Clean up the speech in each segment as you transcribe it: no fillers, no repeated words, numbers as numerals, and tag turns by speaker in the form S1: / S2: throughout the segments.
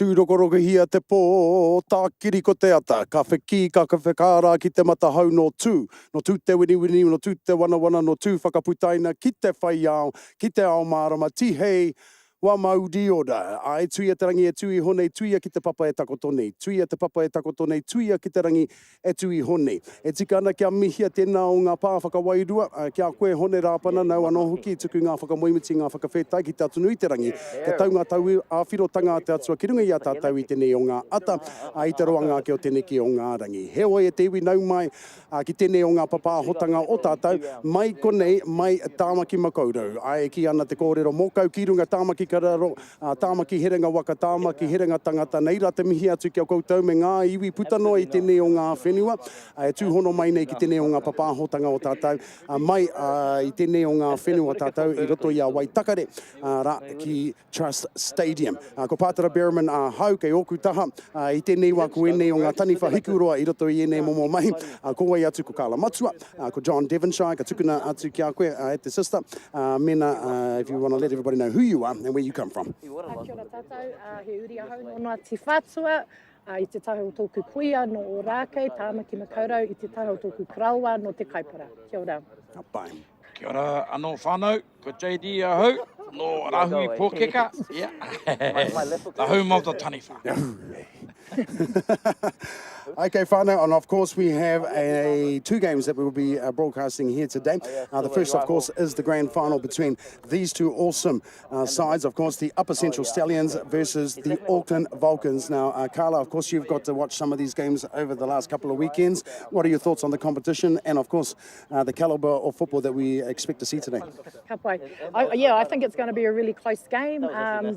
S1: Tūrokoroko hia te pō, tā kiri ko te ata, ka whiki, ka whekara ki te matahau no tū. No tū te winiwini, no tū te wanawana, no tū whakaputaina, ki te whai ao, ki te ao marama, tihei, wa maudi ora. Ai tuia te rangi e tui honei, tuia ki te papa e takoto nei. Tuia te papa e takoto nei, tuia ki te rangi e tui honei. E tika ana kia mihia tēnā o ngā pā whakawairua, kia koe hone rāpana, nau anō hoki, tuku ngā whakamoimiti, ngā whakawhetai ki te atunui te rangi. Ke tau ngā tau a whirotanga te atua ki runga i a tātou i tēnei o ngā ata, i te roanga ke o tēnei ki o ngā rangi. He oi e te iwi nau mai ki tēnei o ngā papa hotanga o tātou, mai konei, mai tāmaki makaurau. Ai ki ana te kōrero mokau ki runga tāmaki kararo, tāmaki herenga waka, tāmaki herenga tangata, nei rā te mihi atu ki a koutou me ngā iwi putanoa i tēnei o ngā whenua, e tūhono mai nei ki tēnei o ngā papahotanga o tātou, mai i tēnei o ngā whenua tātou i roto i a Waitakare, rā ki Trust Stadium. Ko Pātara Berriman hau kei oku taha, i tēnei wā ko enei o ngā taniwha hikuroa i roto i enei momo mai, ko wai atu ko Kāla Matua, ko John Devonshire, ka tukuna atu ki a koe, e te sister, mena, if you want to let everybody know who you are and where you come from.
S2: Kia ora tātou, he uri ahau no ngā te whātua, i te taha o tōku kuia no o Rākei, tāmaki makaurau, i te taha o tōku kraua no te kaipara. Kia ora.
S1: Pai.
S3: Kia ora anō whānau, ko JD ahau, no Rahui Pōkeka, the home of the taniwha.
S1: Okay, whānau, and of course we have two games that we will be broadcasting here today. The first, of course, is the grand final between these two awesome sides. Of course, the Upper Central Stallions versus the Auckland Vulcans. Now, Carla, of course, you've got to watch some of these games over the last couple of weekends. What are your thoughts on the competition and, of course, the calibre of football that we expect to see today?
S2: Ka pai. I think it's going to be a really close game.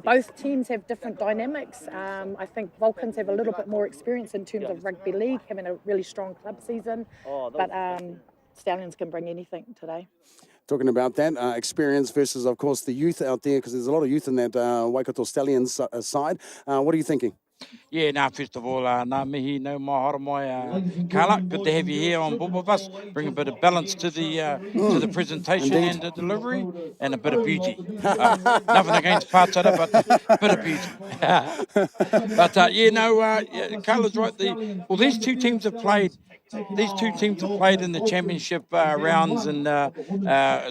S2: Both teams have different dynamics. I think Vulcans have a little bit more experience in terms of rugby league, having a really strong club season, but Stallions can bring anything today.
S1: Talking about that, experience versus, of course, the youth out there, because there's a lot of youth in that Waikato Stallions side. What are you thinking?
S3: Yeah, first of all, nā mihi nau mahara mai, Carla, good to have you here on board with us. Bring a bit of balance to the presentation and the delivery, and a bit of beauty. Nothing against Pātara, but a bit of beauty. But Carla's right. These two teams have played. These two teams have played in the championship rounds, and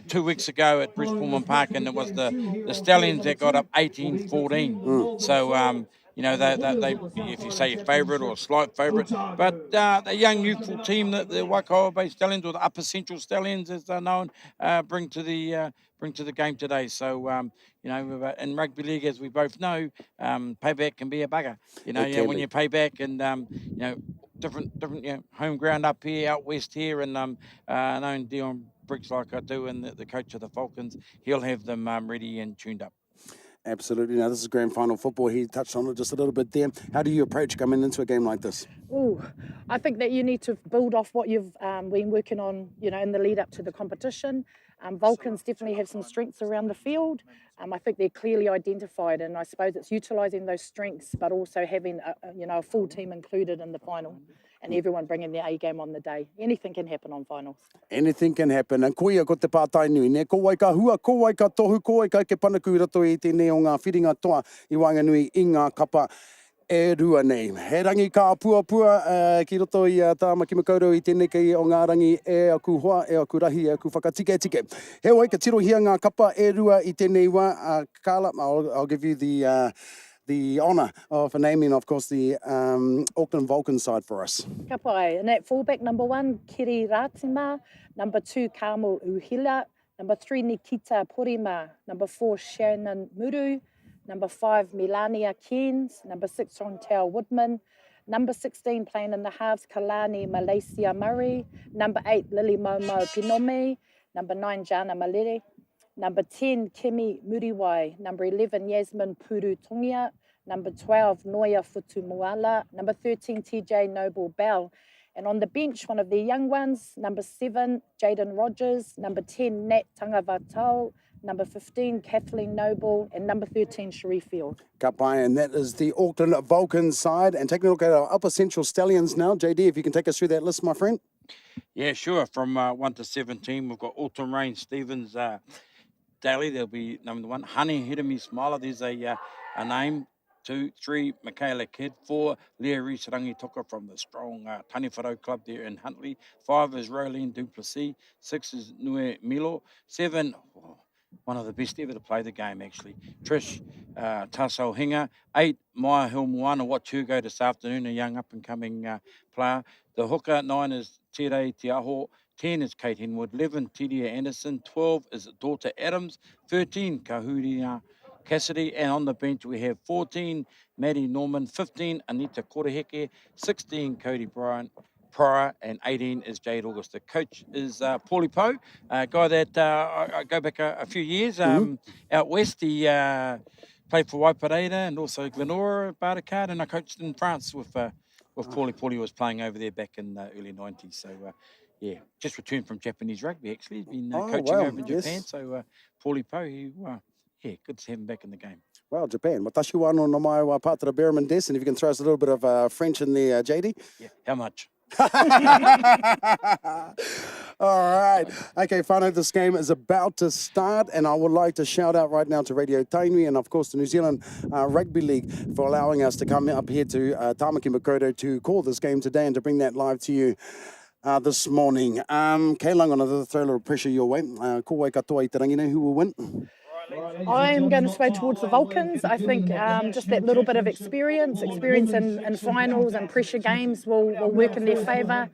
S3: 2 weeks ago at Brisbane Park, and it was the Stallions that got up 18-14. So. They if you say a favourite or a slight favourite, but the young youthful team that the Waikato Bay Stallions, or the Upper Central Stallions as they're known, bring to the game today. So in rugby league, as we both know, payback can be a bugger. When you pay back, and different home ground up here, out west here, and knowing Dion Briggs like I do, and the coach of the Vulcans, he'll have them ready and tuned up.
S1: Absolutely. Now, this is grand final football. He touched on it just a little bit there. How do you approach coming into a game like this?
S2: I think that you need to build off what you've been working on, in the lead up to the competition. Vulcans definitely have some strengths around the field. I think they're clearly identified, and I suppose it's utilising those strengths, but also having a full team included in the final, and everyone bringing their A game on the day. Anything can happen on finals.
S1: Anything can happen. And koia ko te pātai nui, ne? Ko wai ka hua, ko wai ka tohu, ko wai ka ke panaku rato i tēnei o ngā whiringa toa i Wainganui i ngā kapa e rua nei. He rangi ka pua ki roto i tāmaki makaurau i tēnei kei o ngā rangi e aku hoa, e aku rahi, e aku whakatike. He wai, ka tirohia ngā kapa e rua i tēnei wā. Carla, I'll give you the honour of naming, of course, the Auckland Vulcan side for us.
S2: Ka pai. And at fullback, number 1, Kiri Ratima. Number 2, Carmel Uhila. Number 3, Nikita Porima. Number 4, Shannon Muru. Number 5, Melania Keynes. Number 6, Chantel Woodman. Number 16, playing in the halves, Kalani Malaysia Murray. Number 8, Lily Momo Pinome. Number 9, Jana Malere. Number 10, Kimi Muriwai. Number 11, Yasmin Puru Tongia. Number 12, Noia Futumuala. Number 13, TJ Noble Bell. And on the bench, one of their young ones, number 7, Jaden Rogers. Number 10, Nat Tangavatau. Number 15, Kathleen Noble, and number 13, Cherie Field.
S1: Ka pai, and that is the Auckland Vulcan side. And taking a look at our Upper Central Stallions now. JD, if you can take us through that list, my friend.
S3: Yeah, sure. From 1 to 17, we've got Autumn Rain Stevens Daly. There'll be number 1. Honey Hirami Smiler, there's a name. 2, 3, Michaela Kidd. 4, Leah Rees-Rangi Toka from the strong Tani Wharau club there in Huntly. 5 is Rolene Duplessis. 6 is Nue Milo. 7, one of the best ever to play the game, actually, Trish Tassel Hinga. 8, Maya Hilmoana, watch her go this afternoon, a young up-and-coming player. The hooker. 9 is Tere Te Aho. 10 is Kate Henwood. 11, Tidia Anderson. 12 is Daughter Adams. 13, Kahuria Cassidy. And on the bench, we have 14, Maddie Norman. 15, Anita Koreheke. 16, Cody Bryant Pryor, and 18 is Jade August. The coach is Paulie Poe, a guy that I go back a few years out west. He played for Waipareta and also Glenora, Bartercard, and I coached in France with Paulie. Paulie was playing over there back in the early 90s. So, yeah, just returned from Japanese rugby, actually. He's been coaching over in Japan. So, Paulie Poe, yeah, good to have him back in the game.
S1: Well, Japan. Watashi wa no namae wa Pātara Berriman des. And if you can throw us a little bit of French in there, JD.
S3: Yeah, how much?
S1: All right. Okay, whānau, this game is about to start, and I would like to shout out right now to Radio Tainui and, of course, the New Zealand Rugby League for allowing us to come up here to Tāmaki Makaurau to call this game today and to bring that live to you this morning. Kayla, I'm going to throw a little pressure your way. Ko wai katoa I te rangina, who will win?
S2: I'm going to sway towards the Vulcans. I think just that little bit of experience in finals and pressure games will work in their favour.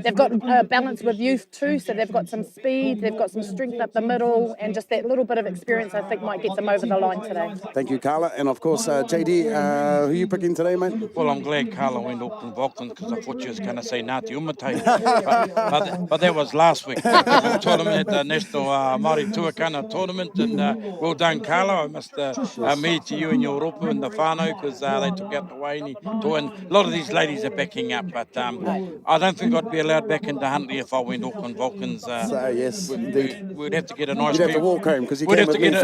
S2: They've got a balance with youth too, so they've got some speed, they've got some strength up the middle, and just that little bit of experience I think might get them over the line today.
S1: Thank you, Carla. And of course, JD, who are you picking today, mate?
S3: Well, I'm glad Carla went Auckland Vulcans because I thought she was going to say Ngāti Umatai. but that was last week. The tournament at the National Māori Tuakana tournament, and well done, Carla. I must me to you and your ropu and the whānau because they took out the Waini to win. A lot of these ladies are backing up, but I don't think I'd be allowed back into Huntly if I went Auckland Vulcans.
S1: So, yes, indeed.
S3: We'd have to get an ice
S1: You'd
S3: cream.
S1: have to walk home because you came with me.
S3: We'd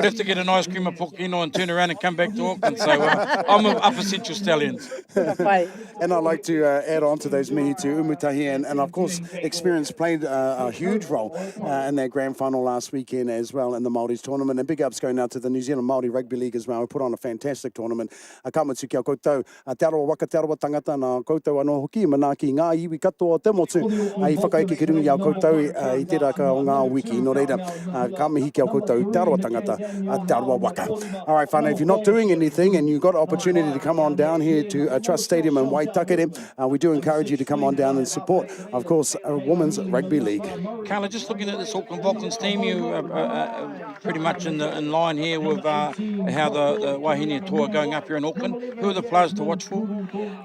S3: have to get an ice cream at Pokeno and turn around and come back to Auckland. So I'm Upper Central Stallions.
S1: And I'd like to add on to those mihi to Umutahi and of course experience played a huge role in that grand final last weekend as well in the Māoris tournament, and big ups going out to the New Zealand Māori Rugby League as well, who put on a fantastic tournament. Ka mutu kia koutou te aroa waka te aroa tangata nā koutou anō hoki mana ki ngā iwi katoa te motu I whakaeke ki rungi au koutou I te raka o ngā wiki no reira ka mihi kia koutou te aroa tangata te aroa waka. All right, whānau, if you're not doing anything and you've got an opportunity to come on down here to Trust Stadium in Waitakere, we do encourage you to come on down and support, of course, Women's Rugby League.
S3: Carla, just looking at this Auckland Vulcans team, you pretty much in line here with how the Wahine tour are going up here in Auckland. Who are the players to watch for?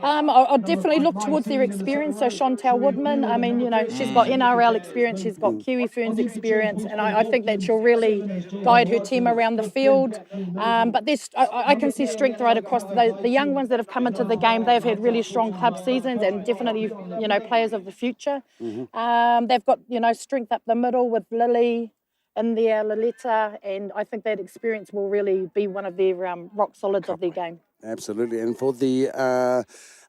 S2: I'll definitely look towards their experience. So Chantal Woodman, I mean, you know, she's got NRL experience, she's got Kiwi Ferns experience, and I think that she'll really guide her team around the field. But I can see strength right across the young ones that have come into the game. They've had really strong club seasons and definitely, you know, players of the future. They've got, you know, strength up the middle with Lily in there, Loletta, and I think that experience will really be one of their rock solids of their game.
S1: Absolutely. And for the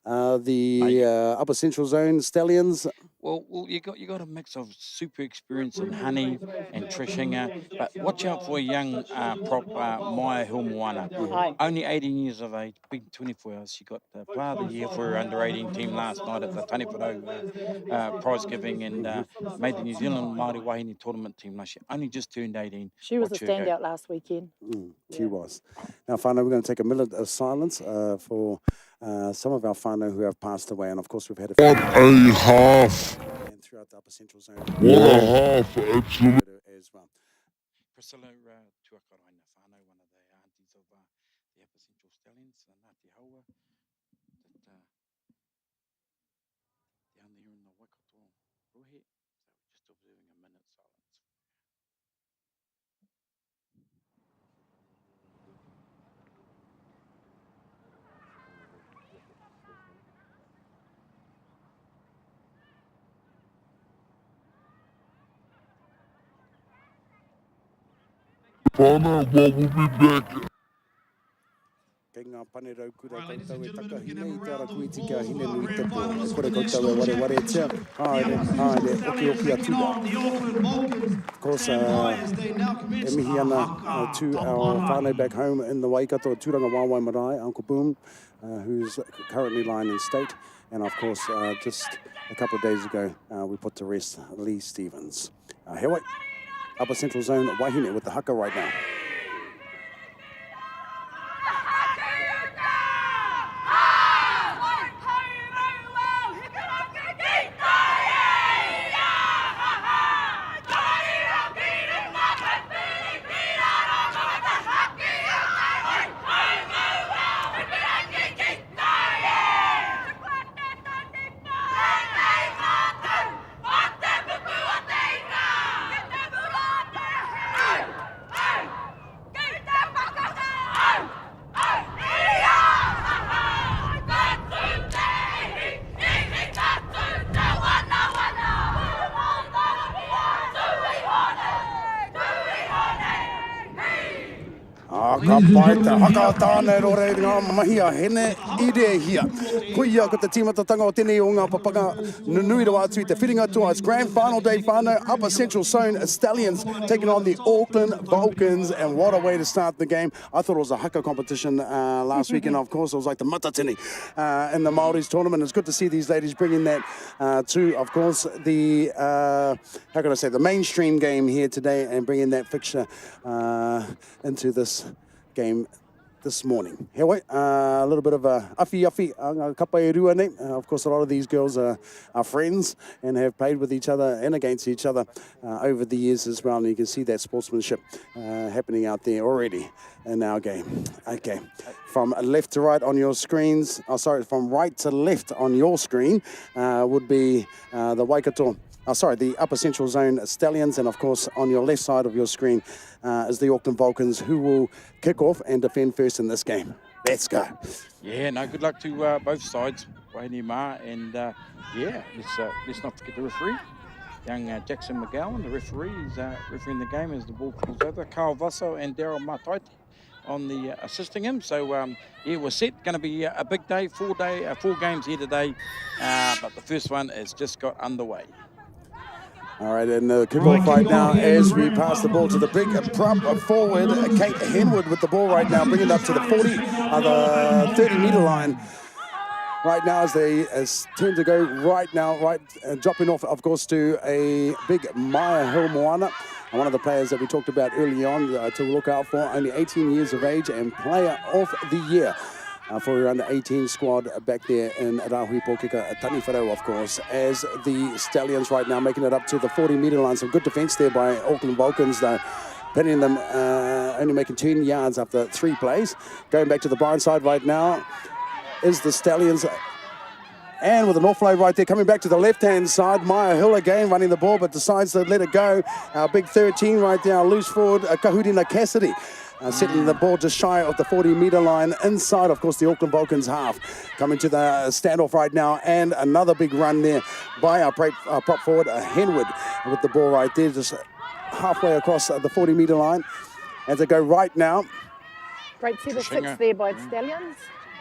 S1: Upper Central Zone Stallions?
S3: Well, you got a mix of super experience in Honey and Trishinga, but watch out for a young prop, Maya Hilmoana. Only 18 years of age, big 24 hours. She got the Player of the Year for her under-18 team last night at the Tani Wharau prize giving and made the New Zealand Māori Wahine tournament team. She only just turned 18.
S2: She was a standout last weekend.
S1: She was. Now, whānau, we're going to take a minute of silence for some of our whānau who have passed away, and of course we've had a
S4: half.
S1: And throughout the Upper Central Zone.
S4: What a half, absolutely.
S1: As well.
S3: Priscilla Tuakaraina whānau, one of the aunties of the Upper Central Stallions, Ngāti Haua, that down there in the Waikato Rohe. So we're just observing a minute silence.
S4: Whānau, well, we'll be back.
S1: Kei ngā pane rau kura koutou e takahine I te ara kui tika hine nui te pō. E kore koutou e ware tia. Haere, oki atu. Of course, e mihi ana to our whānau back home in the Waikato, Tūranga Wāwai Marae, Uncle Boom, who's currently lying in state. And of course, just a couple of days ago, we put to rest Lee Stevens. He wai, Upper Central Zone, Wahine with the haka right now. Ka pai te haka tāne rore ngā mahi a hene ire hia. Kuia ko te tīmatatanga o tēnei o ngā papanga nunui rawa atu I te whiringa toa. It's grand final day whānau, Upper Central Zone Stallions taking on the Auckland Vulcans, and what a way to start the game. I thought it was a haka competition last week, and of course it was like the matatini in the Māoris tournament. It's good to see these ladies bringing that to, of course, the, how can I say, the mainstream game here today, and bringing that fixture into this game this morning. Hewa, a little bit of a afi, kapai rua nei. Of course, a lot of these girls are friends and have played with each other and against each other over the years as well. And you can see that sportsmanship happening out there already in our game. Okay, from left to right on your screens, from right to left on your screen would be the Waikato. The Upper Central Zone Stallions, and of course on your left side of your screen is the Auckland Vulcans, who will kick off and defend first in this game. Let's go.
S3: Yeah, no, good luck to both sides, Wayne Ma, and let's not forget the referee, young Jackson McGowan, the referee. He's refereeing the game as the ball falls over. Carl Vasso and Daryl Mataiti on the assisting him. So we're set. Going to be a big day, 4 games here today, but the first one has just got underway.
S1: All right, and the kickoff right now as we pass the ball to the big prop forward, Kate Henwood with the ball right now, bringing it up to the 30-meter line. Right now as they tend to go right now, dropping off, of course, to a big Maya Hill Moana, one of the players that we talked about early on to look out for, only 18 years of age and player of the year. For your under-18 squad back there in Rahui Pōkeka, Taniwharau, of course, as the Stallions right now making it up to the 40-meter line. Some good defence there by Auckland Vulcans, though, pinning them, only making 10 yards after 3 plays. Going back to the blind side right now is the Stallions. And with an offload right there, coming back to the left-hand side, Maya Hill again running the ball, but decides to let it go. Our big 13 right there, loose forward, Kahurina Cassidy. Settling the ball just shy of the 40-meter line inside, of course, the Auckland Vulcans half. Coming to the standoff right now, and another big run there by our prop forward, Henwood, with the ball right there, just halfway across the 40-meter line. As they go right now.
S2: Great set of 6 there by the Stallions.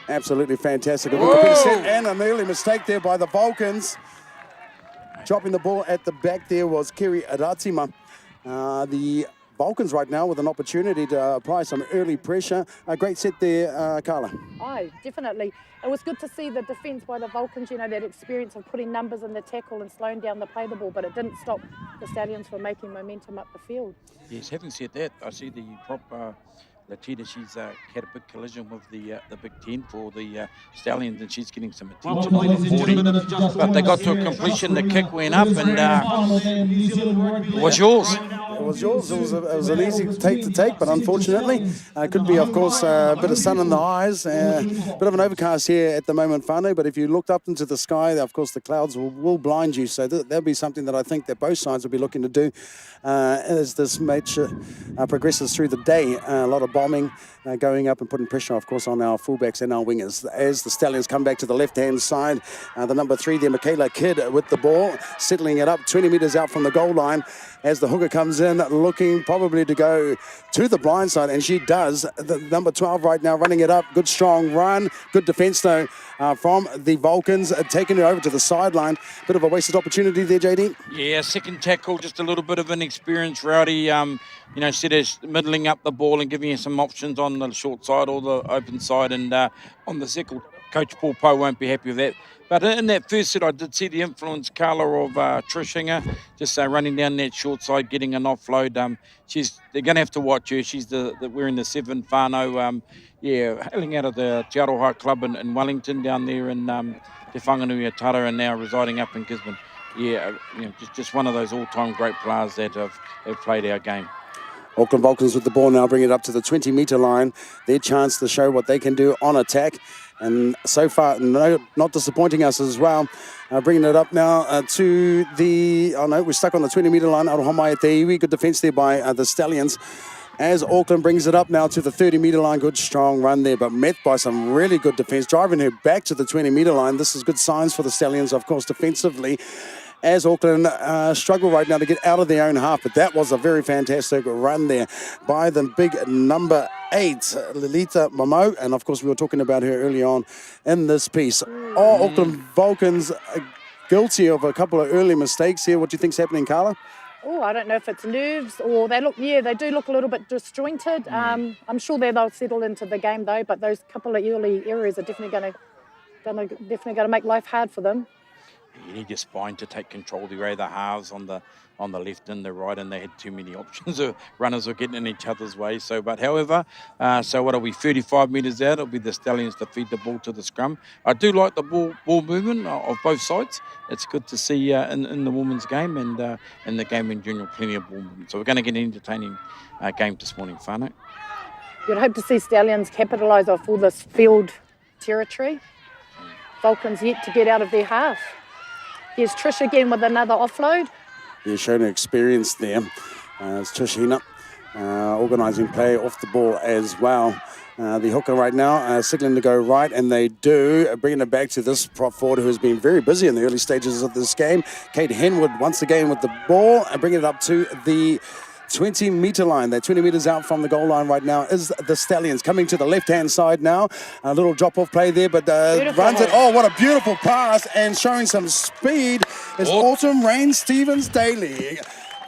S1: Absolutely fantastic. And an early mistake there by the Vulcans. Dropping the ball at the back there was Kiri Aratima. The Vulcans right now with an opportunity to apply some early pressure. A great set there, Carla.
S2: Oh, definitely. It was good to see the defence by the Vulcans, you know, that experience of putting numbers in the tackle and slowing down the play the ball, but it didn't stop the Stallions from making momentum up the field.
S3: Yes, having said that, I see the prop, Latita, she's had a big collision with the Big Ten for the Stallions, and she's getting some attention. But they got to a completion, the kick went up, and it was yours.
S1: It was yours. It was an easy take to take, but unfortunately, it could be, of course, a bit of sun in the eyes. A bit of an overcast here at the moment, whānau, but if you looked up into the sky, of course, the clouds will blind you. So that'll be something that I think that both sides will be looking to do as this match progresses through the day. A lot of bombing going up and putting pressure, of course, on our fullbacks and our wingers. As the Stallions come back to the left-hand side, the number 3 there, Michaela Kidd, with the ball, settling it up 20 metres out from the goal line. as the hooker comes in, looking probably to go to the blind side, and she does. The number 12 right now running it up. Good strong run. Good defence though from the Vulcans, taking it over to the sideline. Bit of a wasted opportunity there, JD.
S3: Yeah, second tackle, just a little bit of inexperienced Rowdy. Instead of middling up the ball and giving you some options on the short side or the open side, and on the second, Coach Paul Poe won't be happy with that. But in that first set, I did see the influence, Carla, of Trish Hinger, just running down that short side, getting an offload. They're going to have to watch her. She's wearing the 7 whānau, hailing out of the Te Aroha Club in Wellington down there in Te Whanganui Tara, and now residing up in Gisborne. Yeah, just one of those all-time great players that have played our game.
S1: Auckland Vulcans with the ball now, bring it up to the 20-metre line. Their chance to show what they can do on attack. And so far, not disappointing us as well. Bringing it up now to the... Oh, no, we're stuck on the 20-metre line. Aroha mai te iwi. Good defence there by the Stallions. As Auckland brings it up now to the 30-metre line. Good, strong run there, but met by some really good defence. Driving her back to the 20-metre line. This is good signs for the Stallions, of course, defensively. As Auckland struggle right now to get out of their own half. But that was a very fantastic run there by the big number 8, Lilita Momo. And, of course, we were talking about her early on in this piece. Auckland Vulcans guilty of a couple of early mistakes here. What do you think's happening, Carla?
S2: Oh, I don't know if it's nerves or they do look a little bit disjointed. I'm sure they'll settle into the game, though, but those couple of early errors are definitely going to make life hard for them.
S3: You need your spine to take control. There were the halves on the left and the right, and they had too many options. Runners were getting in each other's way. So what are we, 35 metres out? It'll be the Stallions to feed the ball to the scrum. I do like the ball movement of both sides. It's good to see in the women's game and in the game in general, plenty of ball movement. So we're going to get an entertaining game this morning, whānau.
S2: You'd hope to see Stallions capitalise off all this field territory. Vulcans yet to get out of their half. Here's Trish again with another offload.
S1: Yeah, showing experience there. It's Trish Hina, organising play off the ball as well. The hooker right now signaling to go right, and they do. Bringing it back to this prop forward who has been very busy in the early stages of this game. Kate Henwood once again with the ball and bringing it up to the 20-metre line. They're 20 metres out from the goal line right now is the Stallions. Coming to the left-hand side now. A little drop-off play there, but runs it. Oh, what a beautiful pass, and showing some speed is Autumn Rain Stevens-Daly.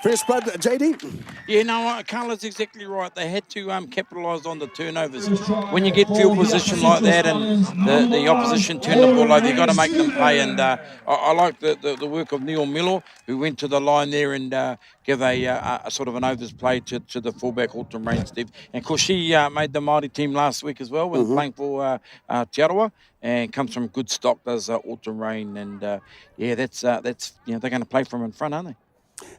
S1: First blood, JD?
S3: Yeah, no, Carla's exactly right. They had to capitalise on the turnovers. When you get field position like that and the opposition turn the ball over, you've got to make them pay. And I like the work of Neil Miller, who went to the line there and give a sort of an overs play to the fullback, Autumn Rain Steve. And, of course, she made the Māori team last week as well when playing for Te Aroha. And comes from good stock, does Autumn Rain. And, that's they're going to play from in front, aren't they?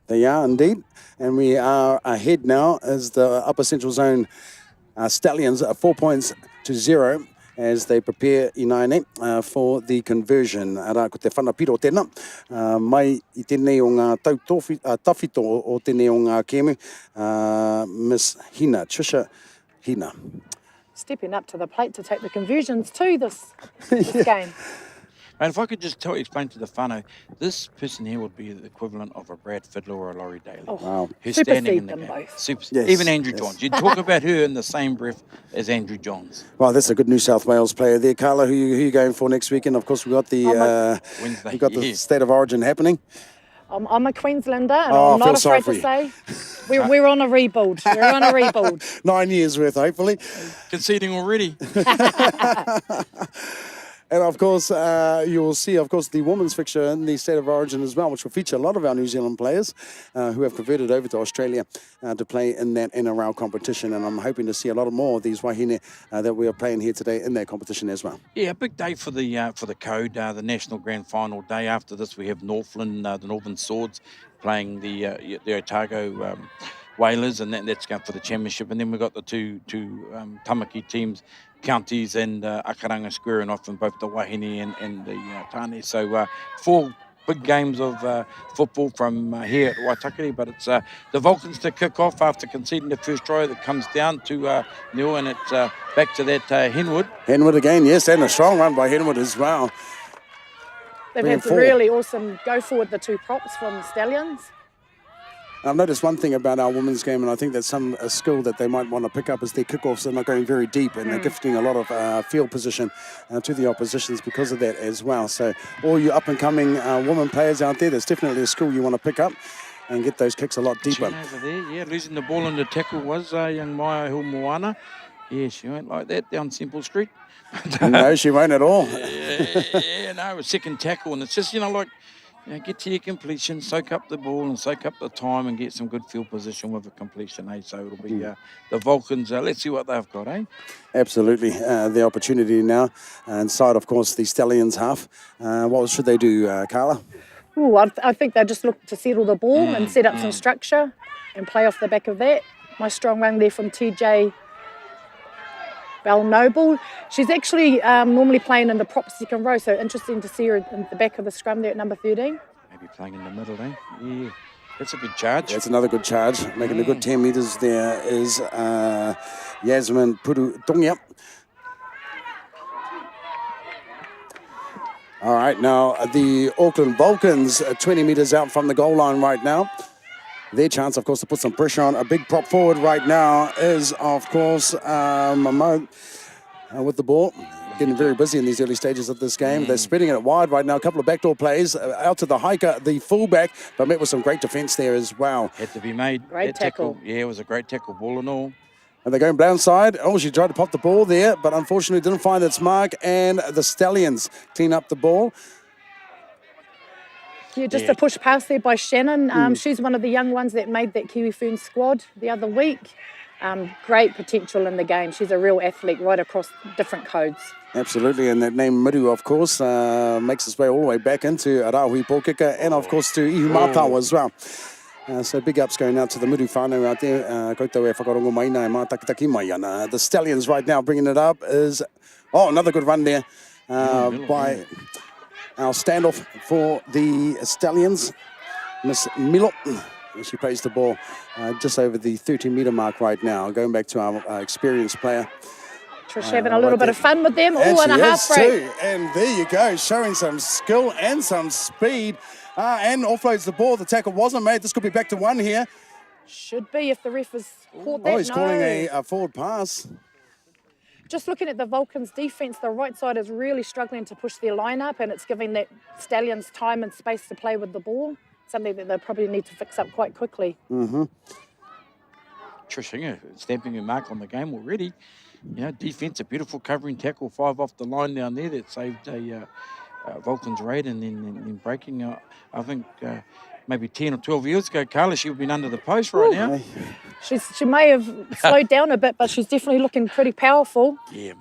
S1: They are indeed, and we are ahead now as the Upper Central Zone Stallions 4 points to 0 as they prepare Inaine for the conversion. Ara ko te whanapiro tēnā, mai I tēnei o ngā tawhito o tēnei o ngā kēmu, Miss Hina, Trisha Hina.
S2: Stepping up to the plate to take the conversions too this game.
S3: And if I could just explain to the whānau, this person here would be the equivalent of a Brad Fiddler or a Laurie Daly.
S2: Oh, wow.
S3: Who's
S2: super
S3: standing in the
S2: them
S3: game.
S2: both.
S1: Yes,
S3: even Andrew Johns. You'd talk about her in the same breath as Andrew Johns.
S1: Well, that's a good New South Wales player there. Carla, who are you going for next weekend? Of course, we've got the
S3: Wednesday.
S1: We've got the State of Origin happening.
S2: I'm a Queenslander, and I'm not afraid to say we're on a rebuild. We're on a rebuild.
S1: 9 years worth, hopefully.
S3: Conceding already.
S1: And, of course, you will see, of course, the women's fixture in the State of Origin as well, which will feature a lot of our New Zealand players who have converted over to Australia to play in that NRL competition. And I'm hoping to see a lot more of these wahine that we are playing here today in that competition as well.
S3: Yeah, a big day for the code, the national grand final day. After this, we have Northland, the Northern Swords, playing the Otago Whalers, and that's going for the championship. And then we've got the two Tamaki teams, Counties and Akaranga squaring off in both the Wahine and the Tāne. So 4 big games of football from here at Waitakere, but it's the Vulcans to kick off after conceding the first try that comes down to Neil, and it's back to that Henwood.
S1: Henwood again, yes, and a strong run by Henwood as well.
S2: They've had really awesome go forward, the 2 props from the Stallions.
S1: I've noticed one thing about our women's game, and I think that's a skill that they might want to pick up, is their kickoffs are not going very deep, and they're gifting a lot of field position to the oppositions because of that as well. So all you up-and-coming women players out there, that's definitely a skill you want to pick up and get those kicks a lot deeper.
S3: Over there, yeah, losing the ball in the tackle was young Maya Humuana. Yeah, she won't like that down Simple Street.
S1: No, she won't at all.
S3: Yeah, no, second tackle, and it's just, like, get to your completion, soak up the ball and soak up the time and get some good field position with a completion, eh? So it'll be the Vulcans. Let's see what they've got, eh?
S1: Absolutely. The opportunity now inside, of course, the Stallions half. What should they do, Carla?
S2: Ooh, I think they just look to settle the ball and set up some structure and play off the back of that. My strong run there from TJ Bell Noble. She's actually normally playing in the prop second row, so interesting to see her in the back of the scrum there at number 13.
S3: Maybe playing in the middle, eh? Yeah, that's a good charge.
S1: That's another good charge. Making a good 10 metres there is Yasmin Puru Tongyap. All right, now the Auckland Vulcans 20 metres out from the goal line right now. Their chance, of course, to put some pressure on. A big prop forward right now is, of course, Mamo with the ball. Getting very busy in these early stages of this game. They're spreading it wide right now. A couple of backdoor plays out to the hiker, the fullback, but met with some great defence there as well.
S3: Had to be made.
S2: Great tackle.
S3: Yeah, it was a great tackle, ball and all.
S1: And they're going brown side. Oh, she tried to pop the ball there, but unfortunately didn't find its mark. And the Stallions clean up the ball.
S2: Yeah, just a push past there by Shannon. She's one of the young ones that made that Kiwi Fern squad the other week. Great potential in the game. She's a real athlete right across different codes.
S1: Absolutely, and that name Miru, of course, makes its way all the way back into Arahui Pōkeka and, of course, to Ihumātao as well. So big ups going out to the Miru whānau out there. Koutou e whakarongo mai nā e mātakitaki mai ana. The Stallions right now bringing it up is... Oh, another good run there by our standoff for the Stallions. Miss Milo. She plays the ball just over the 30-metre mark right now. Going back to our experienced player.
S2: Trish having a little bit of fun with them. Oh, and a half break.
S1: Too. And there you go, showing some skill and some speed. And offloads the ball. The tackle wasn't made. This could be back to one here.
S2: Should be if the ref has caught that.
S1: Oh, he's calling a forward pass.
S2: Just looking at the Vulcans' defence, the right side is really struggling to push their line up, and it's giving that Stallions time and space to play with the ball. Something that they probably need to fix up quite quickly.
S3: Trish stamping her mark on the game already. Defence, a beautiful covering tackle, 5 off the line down there that saved a Vulcans raid, and then breaking. I think maybe 10 or 12 years ago, Carla, she would have been under the post right now.
S2: She may have slowed down a bit, but she's definitely looking pretty powerful.
S3: Yeah,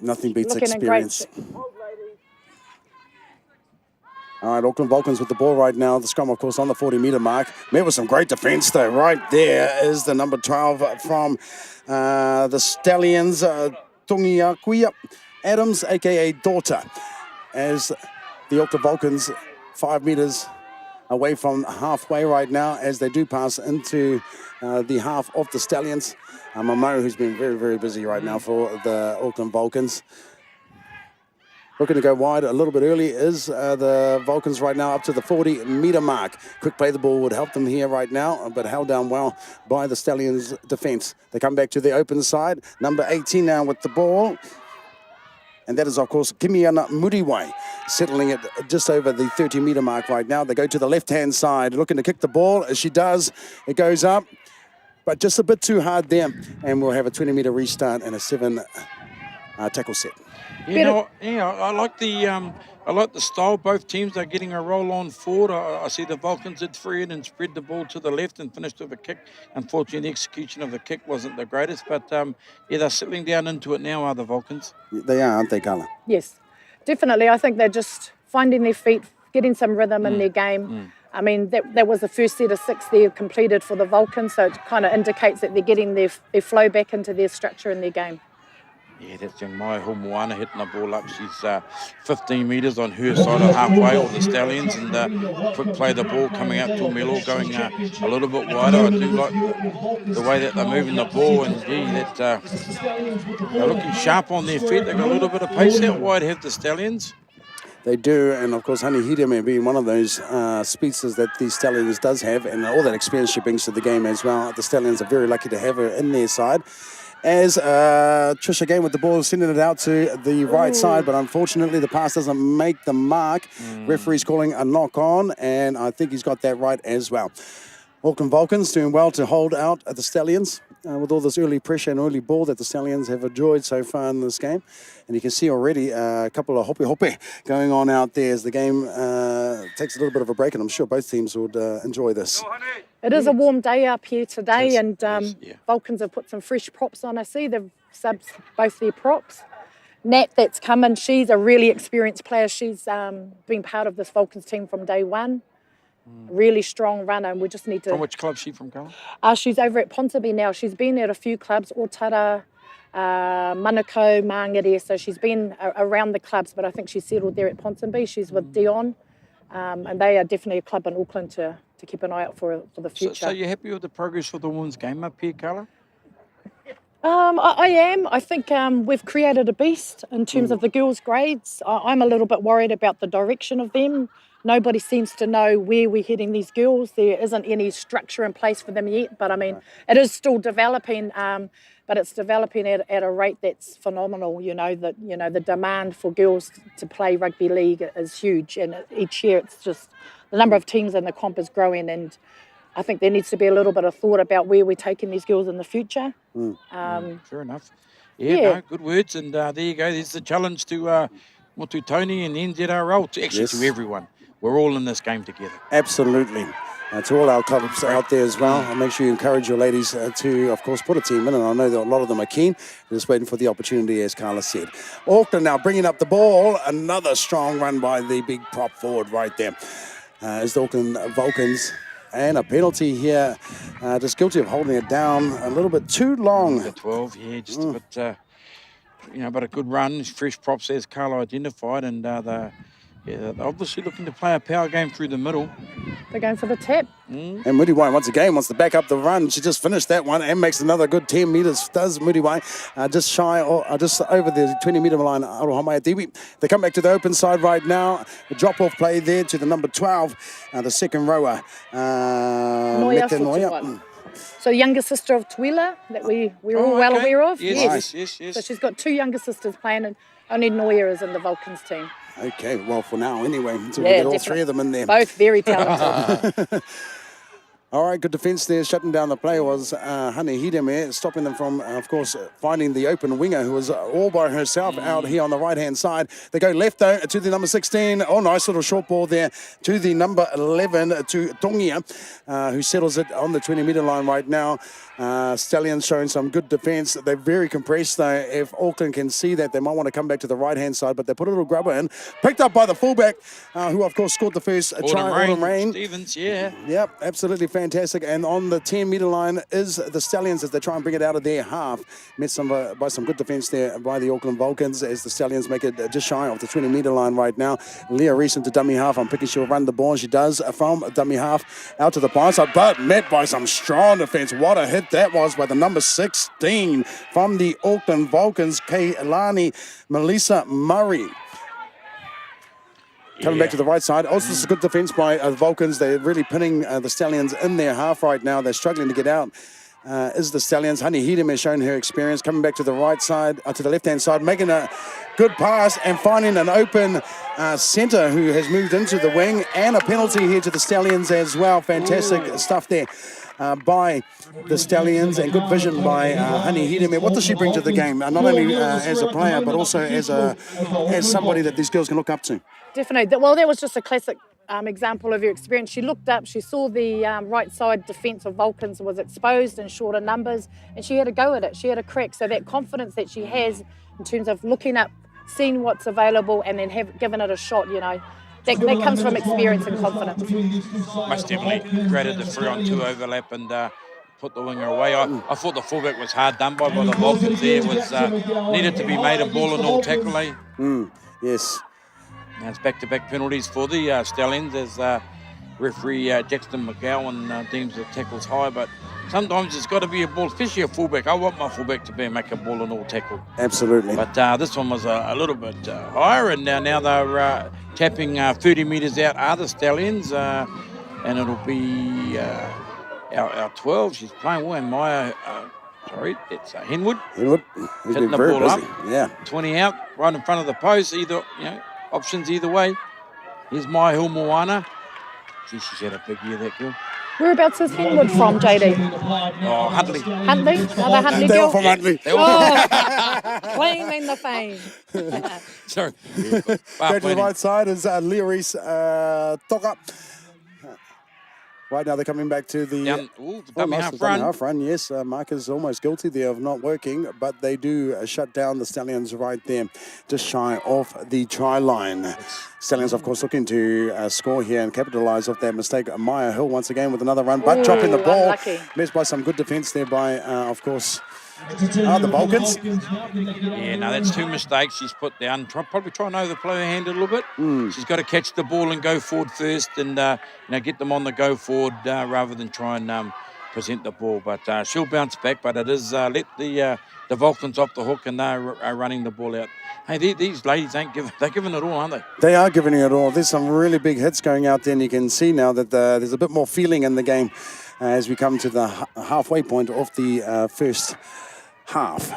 S1: nothing beats
S2: looking
S1: experience. All right, Auckland Vulcans with the ball right now. The scrum, of course, on the 40-metre mark. Met with some great defence, though. Right there is the number 12 from the Stallions, Tungiakuia Adams, a.k.a. Daughter, as the Auckland Vulcans 5 metres away from halfway right now as they do pass into the half of the Stallions. Mamo, who's been very, very busy right now for the Auckland Vulcans. Looking to go wide a little bit early is the Vulcans right now up to the 40-metre mark. Quick play the ball would help them here right now, but held down well by the Stallions' defence. They come back to the open side. Number 18 now with the ball. And that is, of course, Kimiana Muriwai, settling it just over the 30-metre mark right now. They go to the left-hand side, looking to kick the ball. As she does, it goes up, but just a bit too hard there. And we'll have a 20-metre restart and a 7 tackle set.
S3: I like the style. Both teams are getting a roll on forward. I see the Vulcans did free it and spread the ball to the left and finished with a kick. Unfortunately, the execution of the kick wasn't the greatest, but they're settling down into it now, are the Vulcans?
S1: They are, aren't they, Carla?
S2: Yes, definitely. I think they're just finding their feet, getting some rhythm in their game. I mean, that was the first set of 6 they completed for the Vulcans, so it kind of indicates that they're getting their flow back into their structure in their game.
S3: Yeah, that's young Mai Humuana hitting the ball up. She's 15 metres on her side of halfway, or the Stallions, and quick play the ball coming out to Milo, going a little bit wider. I do like the way that they're moving the ball, and they're looking sharp on their feet. They've got a little bit of pace out wide, have the Stallions.
S1: They do, and of course, Honey Hideme being one of those speedsters that the Stallions does have, and all that experience she brings to the game as well. The Stallions are very lucky to have her in their side. As Trish again with the ball, sending it out to the right side, but unfortunately the pass doesn't make the mark. Referee's calling a knock on, and I think he's got that right as well. Auckland Vulcans doing well to hold out at the Stallions with all this early pressure and early ball that the Stallions have enjoyed so far in this game. And you can see already a couple of hoppe going on out there as the game takes a little bit of a break, and I'm sure both teams would enjoy this.
S2: It is a warm day up here today, and Vulcans have put some fresh props on. I see they've subbed both their props. Nat, that's coming, she's a really experienced player. She's been part of this Vulcans team from day one. Really strong runner, and we just need to...
S3: From which club is she from, Carla?
S2: She's over at Ponsonby now. She's been at a few clubs, Otara, Manukau, Mangere, so she's been around the clubs, but I think she's settled there at Ponsonby. She's with Dion, and they are definitely a club in Auckland to keep an eye out for the future.
S3: So you're happy with the progress for the women's game up here, Carla?
S2: I am. I think we've created a beast in terms of the girls' grades. I'm a little bit worried about the direction of them. Nobody seems to know where we're heading these girls. There isn't any structure in place for them yet, but I mean, it is still developing, but it's developing at a rate that's phenomenal. The demand for girls to play rugby league is huge, and each year it's just the number of teams in the comp is growing, and I think there needs to be a little bit of thought about where we're taking these girls in the future.
S3: Fair enough. No, good words, and there you go. There's the challenge to Tony and NZRL, to everyone. We're all in this game together.
S1: Absolutely. To all our clubs out there as well, and make sure you encourage your ladies to, of course, put a team in, and I know that a lot of them are keen. They're just waiting for the opportunity, as Carla said. Auckland now bringing up the ball. Another strong run by the big prop forward right there. Is the Auckland Vulcans. And a penalty here, just guilty of holding it down a little bit too long.
S3: The 12, just a bit, but a good run. Fresh props, as Carla identified, and they're obviously looking to play a power game through the middle.
S2: They're going for the tap.
S1: And Moody White, once again, wants to back up the run. She just finished that one and makes another good 10 metres, does Moody White. Just shy, or just over the 20-metre line, Arohamaya Diwi. They come back to the open side right now. A drop-off play there to the number 12, the second rower.
S2: Noia. So younger sister of Tuila, that we're all well aware of.
S3: Yes.
S2: So she's got two younger sisters playing, and only Noia is in the Vulcans team.
S1: Okay, well, for now anyway, until we get all three of them in there.
S2: Both very talented.
S1: All right, good defence there. Shutting down the play was Honey Hideme, stopping them from, of course, finding the open winger who was all by herself out here on the right-hand side. They go left, though, to the number 16. Oh, nice little short ball there to the number 11, to Tongia, who settles it on the 20-metre line right now. Stallions showing some good defence. They're very compressed, though. If Auckland can see that, they might want to come back to the right-hand side, but they put a little grubber in. Picked up by the fullback, who, of course, scored the first try.
S3: Autumn Rain. Stevens,
S1: Yep, absolutely fantastic. And on the 10-metre line is the Stallions as they try and bring it out of their half. Met by some good defence there by the Auckland Vulcans as the Stallions make it just shy of the 20-metre line right now. Leah Reese into dummy half. I'm picking she'll run the ball. She does from dummy half out to the blind side, but met by some strong defence. What a hit that was by the number 16 from the Auckland Vulcans, Kailani Melissa Murray. Coming back to the right side. Also, this is good defence by the Vulcans. They're really pinning the Stallions in their half right now. They're struggling to get out. Is the Stallions. Honey Hidem has shown her experience. Coming back to the right side, to the left-hand side, making a good pass and finding an open centre who has moved into the wing, and a penalty here to the Stallions as well. Fantastic stuff there by the Stallions, and good vision by Honey Hidem. What does she bring to the game? Not only as a player, but also as somebody that these girls can look up to.
S2: Definitely. Well, that was just a classic example of your experience. She looked up, she saw the right side defence of Vulcans was exposed in shorter numbers, and she had a go at it. She had a crack. So that confidence that she has in terms of looking up, seeing what's available, and then giving it a shot, that comes from experience and confidence.
S3: Most definitely created the 3-on-2 overlap and put the winger away. I thought the fullback was hard done by the Vulcans there. It was needed to be made a ball and all tackle.
S1: Yes.
S3: Now it's back-to-back penalties for the Stallions as referee Jackson McGowan deems the tackles high, but sometimes it's got to be a ball, especially a fullback. I want my fullback to make a ball and all tackle.
S1: Absolutely.
S3: But this one was a little bit higher, and now they're tapping 30 metres out are the Stallions, and it'll be our 12. She's playing well, and Maya, it's Henwood.
S1: Henwood, he's been very busy. Yeah.
S3: 20 out, right in front of the post. Either, options either way. Here's Maya Moana. Gee, she's had a big year, that girl.
S2: Whereabouts is Henwood from, JD?
S3: Oh, Huntley.
S2: Huntley? Another Huntley
S1: They're
S2: girl?
S1: all from Huntley.
S2: Claiming the fame.
S3: Sorry.
S1: Go to the right side is Leary's Toka. Right now they're coming back to the
S3: dummy half run.
S1: Half run, yes. Mark is almost guilty there of not working, but they do shut down the Stallions right there, just shy off the try line. Stallions, of course, looking to score here and capitalise off that mistake. Maya Hill once again with another run, but dropping the ball.
S2: Unlucky.
S1: Missed by some good defence there by, of course, the Vulcans.
S3: Yeah, no, that's 2 mistakes she's put down. Probably try and overplay her hand a little bit. She's got to catch the ball and go forward first, and get them on the go forward rather than try and present the ball. But she'll bounce back. But it is let the Vulcans off the hook, and they're running the ball out. Hey, these ladies they're giving it all, aren't they?
S1: They are giving it all. There's some really big hits going out there, and you can see now that there's a bit more feeling in the game as we come to the halfway point of the first half.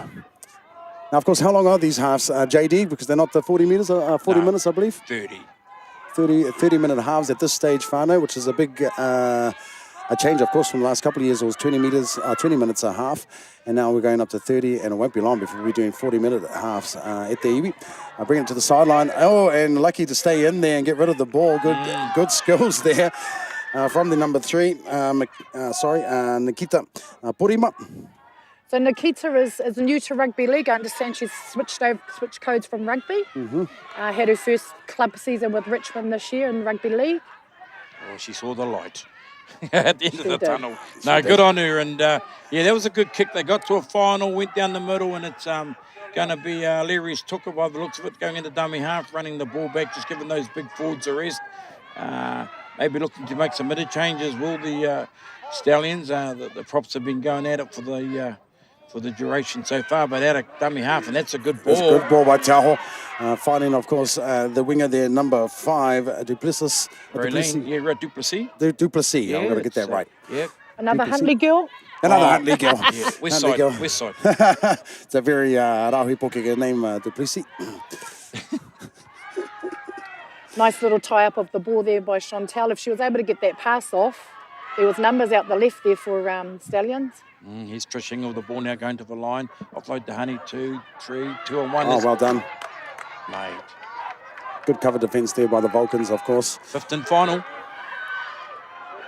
S1: Now, of course, how long are these halves, JD? Because they're not the 40 metres, 40 minutes, I believe. 30-minute halves at this stage, Whānau, which is a big a change, of course, from the last couple of years. It was 20 minutes a half, and now we're going up to 30, and it won't be long before we're doing 40-minute halves at the iwi. Bring it to the sideline. Oh, and lucky to stay in there and get rid of the ball. Good skills there from the number 3, Nikita Purima.
S2: So Nikita is new to rugby league. I understand she's switched codes from rugby. Had her first club season with Richmond this year in rugby league.
S3: Oh, she saw the light at the end of the tunnel. No, good on her. And that was a good kick. They got to a final, went down the middle, and it's going to be Leary's Tuka by the looks of it, going into dummy half, running the ball back, just giving those big forwards a rest. Maybe looking to make some changes. Will the Stallions? The props have been going at it for the duration so far, but out of dummy half, and that's a good ball.
S1: That's a good ball by Tahoe. Finding, of course, the winger there, number 5, Duplessis.
S3: Duplessis.
S1: Duplessis,
S3: yeah,
S1: I'm going to get that right.
S3: Yeah.
S2: Another Huntley girl?
S1: Another Huntley girl.
S3: Yeah. West side.
S1: It's a very Rahui Pokega name, Duplessis.
S2: Nice little tie-up of the ball there by Chantal. If she was able to get that pass off, there was numbers out the left there for Stallions.
S3: Here's Trish Ingle, the ball now going to the line. Offload to Honey, 2, 3, 2 on 1.
S1: Oh, well done.
S3: Mate.
S1: Good cover defence there by the Vulcans, of course.
S3: 5th and final.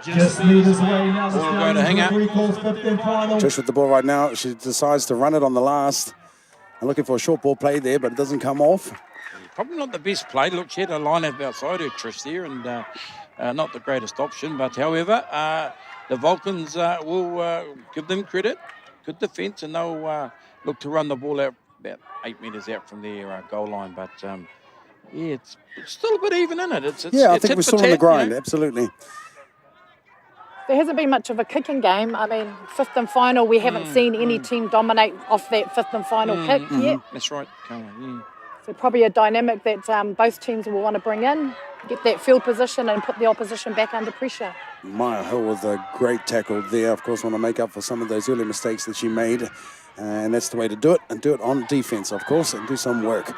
S5: Just leaders away now.
S3: Ball going to hang up.
S1: Trish with the ball right now. She decides to run it on the last. I'm looking for a short ball play there, but it doesn't come off.
S3: Probably not the best play. Look, she had a line up outside her, Trish, there, and not the greatest option. But, however, the Vulcans will give them credit. Good defence, and they'll look to run the ball out about 8 metres out from their goal line. But, it's still a bit even in it. I
S1: think we're still on the grind, absolutely.
S2: There hasn't been much of a kicking game. I mean, 5th and final, we haven't seen any team dominate off that 5th and final kick yet.
S3: That's right.
S2: So probably a dynamic that both teams will want to bring in, get that field position and put the opposition back under pressure.
S1: Maya Hill with a great tackle there. Of course, want to make up for some of those early mistakes that she made. And that's the way to do it. And do it on defence, of course, and do some work.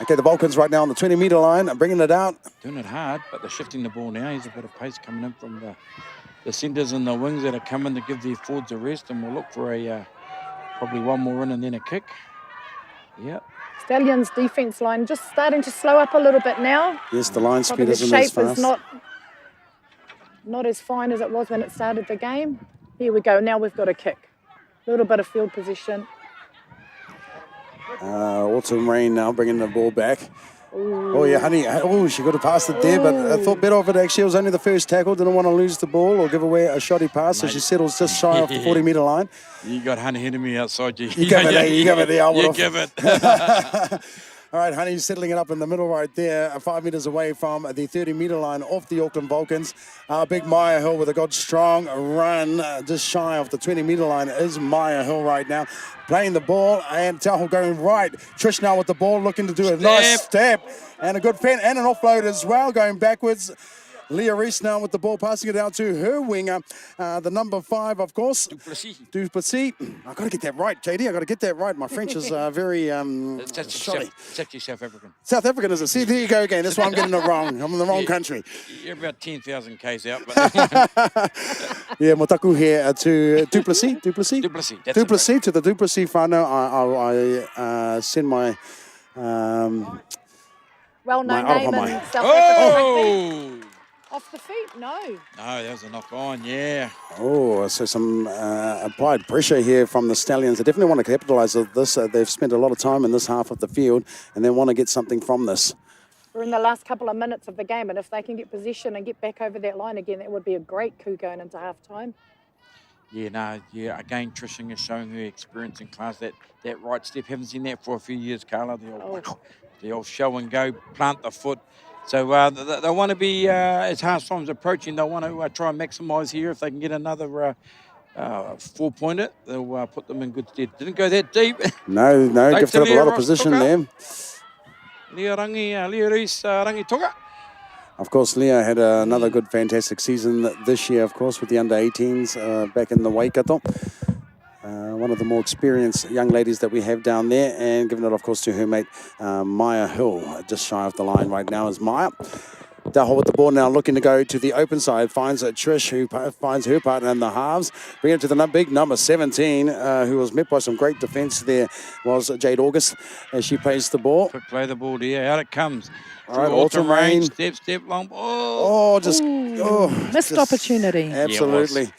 S1: Okay, the Vulcans right now on the 20-metre line, bringing it out.
S3: Doing it hard, but they're shifting the ball now. There's a bit of pace coming in from the centres and the wings that are coming to give their forwards a rest. And we'll look for probably one more in and then a kick. Yeah.
S2: Stallions' defence line just starting to slow up a little bit now.
S1: Yes, the line speed isn't
S2: as fast.
S1: The shape
S2: is not as fine as it was when it started the game. Here we go. Now we've got a kick. A little bit of field position.
S1: Autumn Rain now bringing the ball back. Ooh. Oh, yeah, Honey. Oh, she could have passed it there, but I thought better of it, actually. It was only the first tackle. Didn't want to lose the ball or give away a shoddy pass, so she settles just shy off the 40-metre line.
S3: You got Honey ahead of me outside. You
S1: give it there. I would
S3: give it.
S1: All right, Honey's settling it up in the middle right there, 5 metres away from the 30-metre line of the Auckland Vulcans. Big Maya Hill with a good strong run, just shy of the 20-metre line is Maya Hill right now. Playing the ball, and Tahoe going right. Trish now with the ball, looking to do a nice step. And a good fan and an offload as well, going backwards. Leah Reese now with the ball, passing it out to her winger, the number 5, of course. Duplessis. I've got to get that right, JD. I've got to get that right. My French is very shoddy.
S3: It's actually South African.
S1: South African, is it? See, there you go again. That's why I'm getting it wrong. I'm in the wrong country.
S3: You're about 10,000 k's out. But
S1: yeah, motaku here to Duplessis. Duplessis to the Duplessis whānau. I send my...
S2: well-known
S1: my
S2: name
S1: aroha
S2: in
S1: mai.
S2: South Africa.
S3: Oh!
S2: Off the feet? No.
S3: No, that was a knock on, yeah.
S1: Oh, so some applied pressure here from the Stallions. They definitely want to capitalise on this. They've spent a lot of time in this half of the field and they want to get something from this.
S2: We're in the last couple of minutes of the game, and if they can get possession and get back over that line again, that would be a great coup going into half-time.
S3: Yeah, again, Trishing is showing her experience in class. That right step, haven't seen that for a few years, Carla. The old show and go, plant the foot. So they want to be, as half-time's approaching, they want to try and maximise here. If they can get another 4-pointer, they'll put them in good stead. Didn't go that deep.
S1: No, gifted up a lot of position there.
S3: Leah Reese, Rangi Toga.
S1: Of course, Leah had another good, fantastic season this year, of course, with the under-18s back in the Waikato. One of the more experienced young ladies that we have down there, and giving it, of course, to her mate, Maya Hill. Just shy of the line right now is Maya. Tahoe with the ball now, looking to go to the open side. Finds Trish, who finds her partner in the halves. Bring it to the big number 17, who was met by some great defence there, was Jade August, as she plays the ball.
S3: Quick play the ball there. Out it comes.
S1: All right, Autumn Rain.
S3: Step, long.
S2: Missed opportunity.
S1: Absolutely.
S3: Yeah,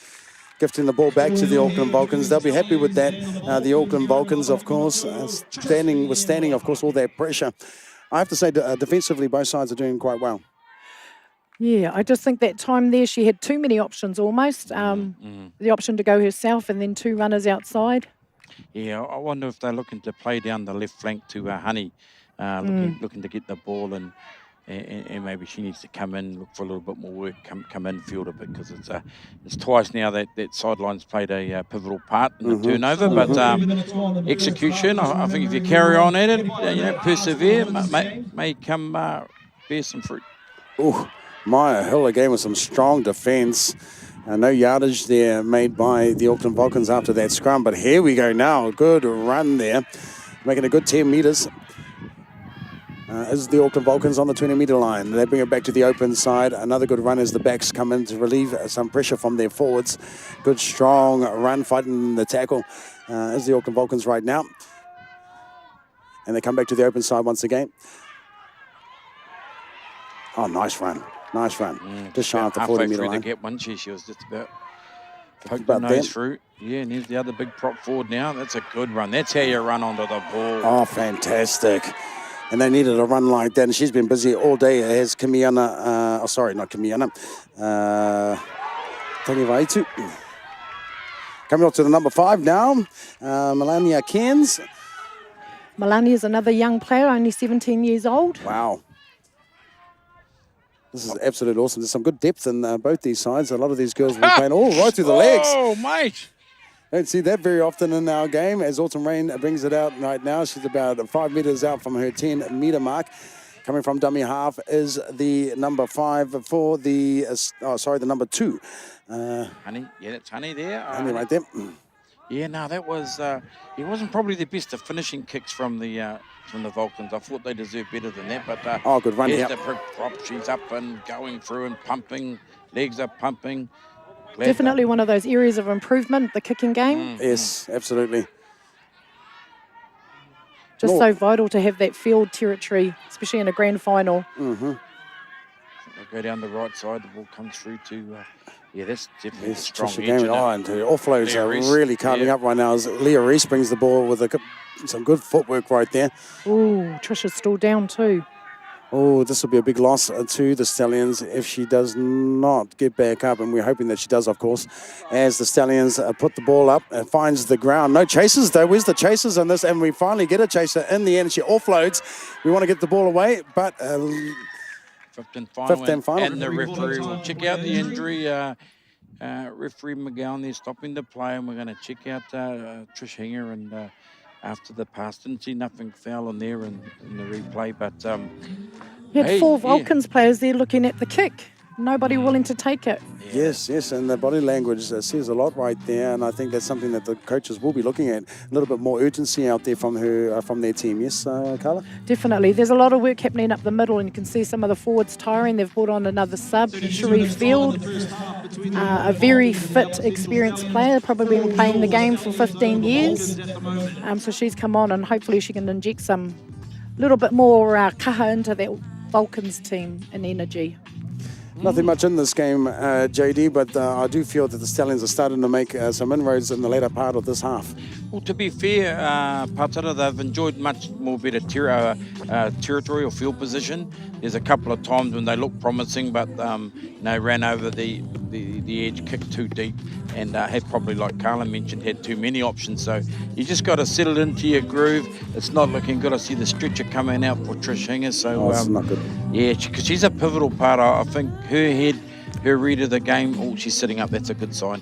S1: Gifting the ball back to the Auckland Vulcans. They'll be happy with that. The Auckland Vulcans, of course, withstanding, of course, all that pressure. I have to say, defensively, both sides are doing quite well.
S2: Yeah, I just think that time there, she had too many options almost. The option to go herself and then 2 runners outside.
S3: Yeah, I wonder if they're looking to play down the left flank to Honey, looking to get the ball and maybe she needs to come in, look for a little bit more work, come in, field a bit, because it's twice now that sideline's played a pivotal part in the turnover. But execution, I think if you carry on at it, persevere, may come bear some fruit.
S1: Ooh, Maya Hill again with some strong defence. No yardage there made by the Auckland Vulcans after that scrum. But here we go now. Good run there, making a good 10 metres. Is the Auckland Vulcans on the 20-metre line. They bring it back to the open side. Another good run as the backs come in to relieve some pressure from their forwards. Good, strong run, fighting the tackle is the Auckland Vulcans right now. And they come back to the open side once again. Oh, nice run. Nice run. Just shy of the 40-metre line.
S3: To get one, she was just about poked the nose through. Yeah, and here's the other big prop forward now. That's a good run. That's how you run onto the ball.
S1: Oh, fantastic. And they needed a run like that, and she's been busy all day. As Kimiana, not Kimiana, Tangi coming up to the number 5 now, Melania Cairns.
S2: Melania is another young player, only 17 years old.
S1: Wow. This is absolutely awesome. There's some good depth in both these sides. A lot of these girls will be playing right through the legs.
S3: Oh, mate.
S1: Don't see that very often in our game as Autumn Rain brings it out right now. She's about 5 metres out from her 10-metre mark. Coming from dummy half is the number 5 for the, the number 2.
S3: Honey, yeah, that's Honey there.
S1: Honey right there.
S3: Yeah, no, that was, it wasn't probably the best of finishing kicks from the Vulcans. I thought they deserved better than that, but
S1: good run here.
S3: The prop, she's up and going through and pumping, legs are pumping.
S2: Definitely one of those areas of improvement, the kicking game.
S1: Yes, absolutely.
S2: Just so vital to have that field territory, especially in a grand final.
S3: They'll go down the right side, the ball comes through to, that's definitely a strong edge.
S1: And her offloads are really carving up right now as Leah Reese brings the ball with some good footwork right there.
S2: Ooh, Trisha's still down too.
S1: Oh, this will be a big loss to the Stallions if she does not get back up, and we're hoping that she does, of course, as the Stallions put the ball up and finds the ground. No chasers, though. Where's the chasers on this? And we finally get a chaser in the end. She offloads. We want to get the ball away, but
S3: 15 final.
S1: 15 final.
S3: And the referee will check out the injury. Referee McGowan there stopping the play, and we're going to check out Trish Hinger. And after the pass, didn't see nothing foul in there in the replay, but
S2: You had four Vulcans players there looking at the kick. Nobody willing to take it.
S1: Yes, and the body language says a lot right there, and I think that's something that the coaches will be looking at. A little bit more urgency out there from their team. Yes, Carla?
S2: Definitely. There's a lot of work happening up the middle, and you can see some of the forwards tiring. They've brought on another sub, Sheree Field, a very fit, experienced player, probably been playing the game for 15 years. So she's come on, and hopefully she can inject some little bit more kaha into that Vulcans team and energy.
S1: Nothing much in this game, JD, but I do feel that the Stallions are starting to make some inroads in the later part of this half.
S3: Well, to be fair, Patara, they've enjoyed much more better territory or field position. There's a couple of times when they look promising, but ran over the edge, kicked too deep, and have probably, like Carla mentioned, had too many options. So you just got to settle into your groove. It's not looking good. I see the stretcher coming out for Trish Hinger. So
S1: it's not good.
S3: Yeah, because she's a pivotal part. I think her head, her read of the game. Oh, she's sitting up. That's a good sign.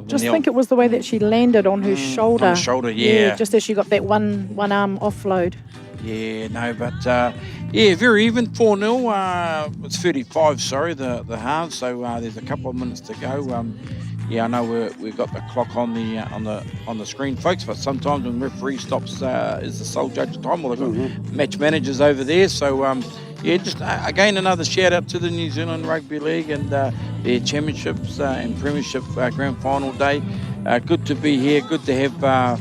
S2: Just think it was the way that she landed on her shoulder.
S3: On the shoulder, yeah.
S2: Just as she got that one arm offload.
S3: Yeah, no, but very even, 4-0. It's 35, sorry, the half. So there's a couple of minutes to go. I know we've got the clock on the screen, folks. But sometimes when referee stops, is the sole judge of time. Well, they've got match managers over there. So just again another shout out to the New Zealand Rugby League and their championships and premiership grand final day. Good to be here. Good to have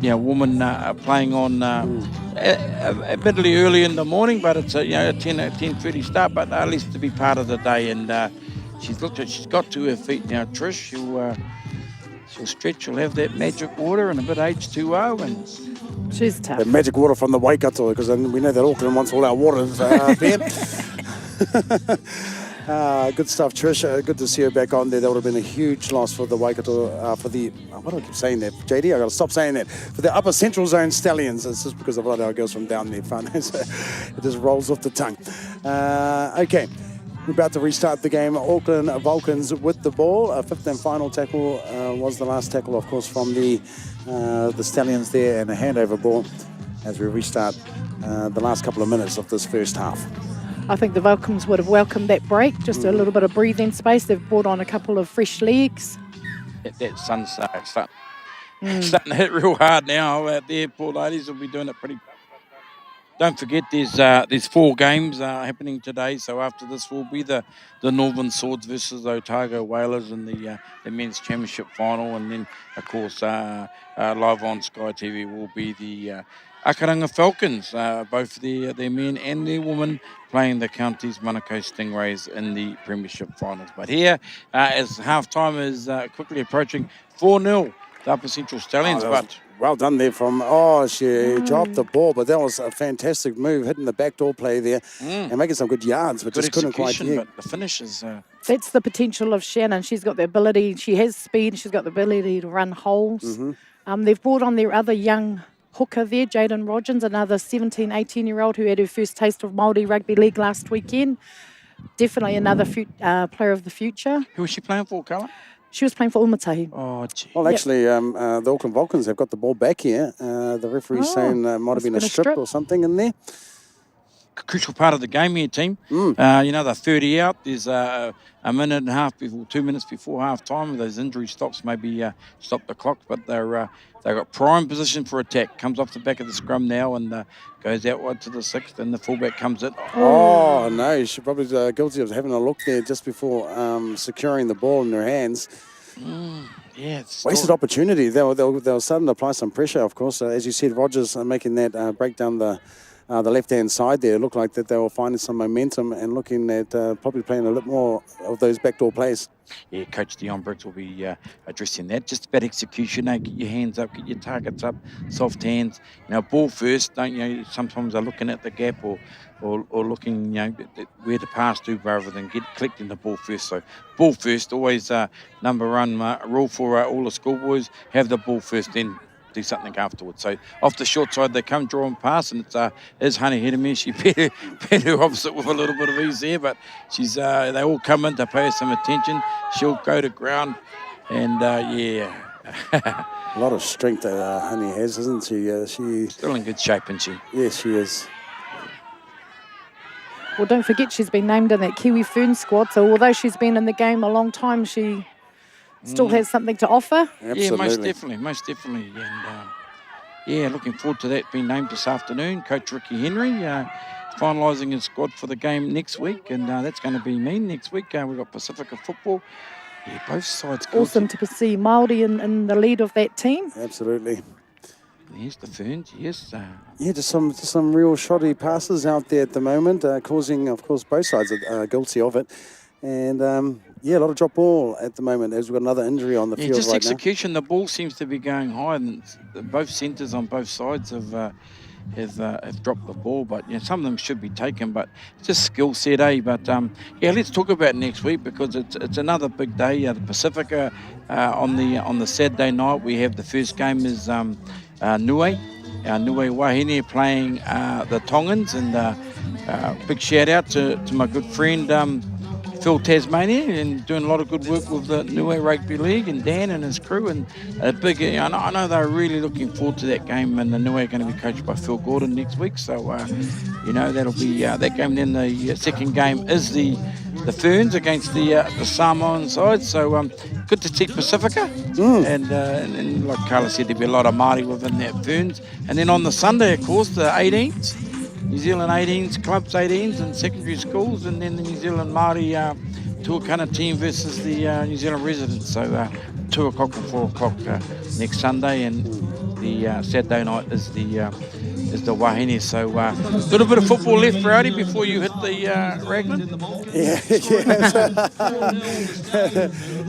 S3: women playing on. Admittedly early in the morning, but it's a 10:30 start. But at least to be part of the day, and she's got to her feet now. Trish, she'll stretch. She'll have that magic water and a bit H2O, and
S2: she's tough.
S1: The magic water from the Waikato, because we know that Auckland wants all our waters there. Good stuff, Trish. Good to see her back on there. That would have been a huge loss for the Waikato, what do I keep saying that? JD, I got to stop saying that. For the Upper Central Zone Stallions. It's just because of a lot of our girls from down there. Fun. So it just rolls off the tongue. Okay. We're about to restart the game. Auckland Vulcans with the ball. A fifth and final tackle was the last tackle, of course, from the Stallions there, and a handover ball as we restart the last couple of minutes of this first half.
S2: I think the Vulcans would have welcomed that break, just a little bit of breathing space. They've brought on a couple of fresh legs.
S3: That sun's starting to hit real hard now out there. Poor ladies will be doing it pretty. Don't forget there's 4 games happening today. So after this will be the Northern Swords versus the Otago Whalers in the men's championship final, and then of course live on Sky TV will be the Akaranga Falcons, both their men and their women, playing the Counties Manukau Stingrays in the Premiership finals. But here, as half-time is quickly approaching, 4-0, the Upper Central Stallions.
S1: Well done there from, she dropped the ball, but that was a fantastic move, hitting the backdoor play there and making some good yards, but just couldn't quite hit.
S3: But the finish is...
S2: That's the potential of Shannon. She's got the ability, she has speed, she's got the ability to run holes. They've brought on their other young hooker there, Jaden Rogers, another 17, 18-year-old who had her first taste of Māori Rugby League last weekend. Definitely another player of the future.
S3: Who was she playing for, Carla?
S2: She was playing for Umatahi.
S3: Oh, gee.
S1: Well, actually, the Auckland Vulcans have got the ball back here. The referee's saying might have been a strip or something in there.
S3: Crucial part of the game here, team. They're 30 out. There's a minute and a half before, 2 minutes before half time. Those injury stops maybe stop the clock, but they've got prime position for attack. Comes off the back of the scrum now and goes out wide to the 6th, and the fullback comes in.
S1: Oh, no, she probably guilty of having a look there just before securing the ball in her hands.
S3: It's
S1: wasted opportunity. They were starting to apply some pressure, of course. As you said, Rogers making that break down the the left-hand side there. It looked like that they were finding some momentum and looking at probably playing a little more of those backdoor plays.
S3: Yeah, Coach Dion Briggs will be addressing that. Just about execution, get your hands up, get your targets up, soft hands. Ball first, don't you? Sometimes they're looking at the gap or looking, where to pass to rather than collecting the ball first. So ball first, always number one rule for all the schoolboys, have the ball first, then do something afterwards. So off the short side, they come draw and pass, and it's Honey Hedemir. She bet her opposite with a little bit of ease there, but she's they all come in to pay her some attention. She'll go to ground, and
S1: A lot of strength that Honey has, isn't she? She's
S3: still in good shape, isn't she?
S1: Yes, she is.
S2: Well, don't forget she's been named in that Kiwi Fern squad, so although she's been in the game a long time, she still has something to offer.
S1: Absolutely.
S3: Yeah, most definitely. And looking forward to that being named this afternoon. Coach Ricky Henry finalising his squad for the game next week, and that's going to be me next week. We've got Pacifica football. Yeah, both sides.
S2: Awesome to see Māori in the lead of that team.
S1: Absolutely.
S3: Here's the Ferns, yes.
S1: Yeah, just some real shoddy passes out there at the moment, causing, of course, both sides are guilty of it. And, a lot of drop ball at the moment as we've got another injury on the field
S3: just
S1: right
S3: execution. The ball seems to be going high, and both centres on both sides have dropped the ball. But some of them should be taken, but just skill set, eh? But let's talk about next week because it's another big day. The Pacifica on the Saturday night, we have the first game is Nui Wahine playing the Tongans, and big shout out to my good friend Phil Tasmania, and doing a lot of good work with the Nui Rugby League, and Dan and his crew, and a big. I know they're really looking forward to that game, and the Nui are going to be coached by Phil Gordon next week, so that'll be that game. Then the second game is the Ferns against the Samoan side, so good to see Pacifica, and like Carla said, there'll be a lot of Māori within that Ferns, and then on the Sunday, of course, the 18s. New Zealand 18s, clubs 18s and secondary schools, and then the New Zealand Māori Tuakana team versus the New Zealand residents. So 2 o'clock and 4 o'clock next Sunday, and the Saturday night is the Wahine. So a little bit of football left, Rowdy, before you hit the Raglan.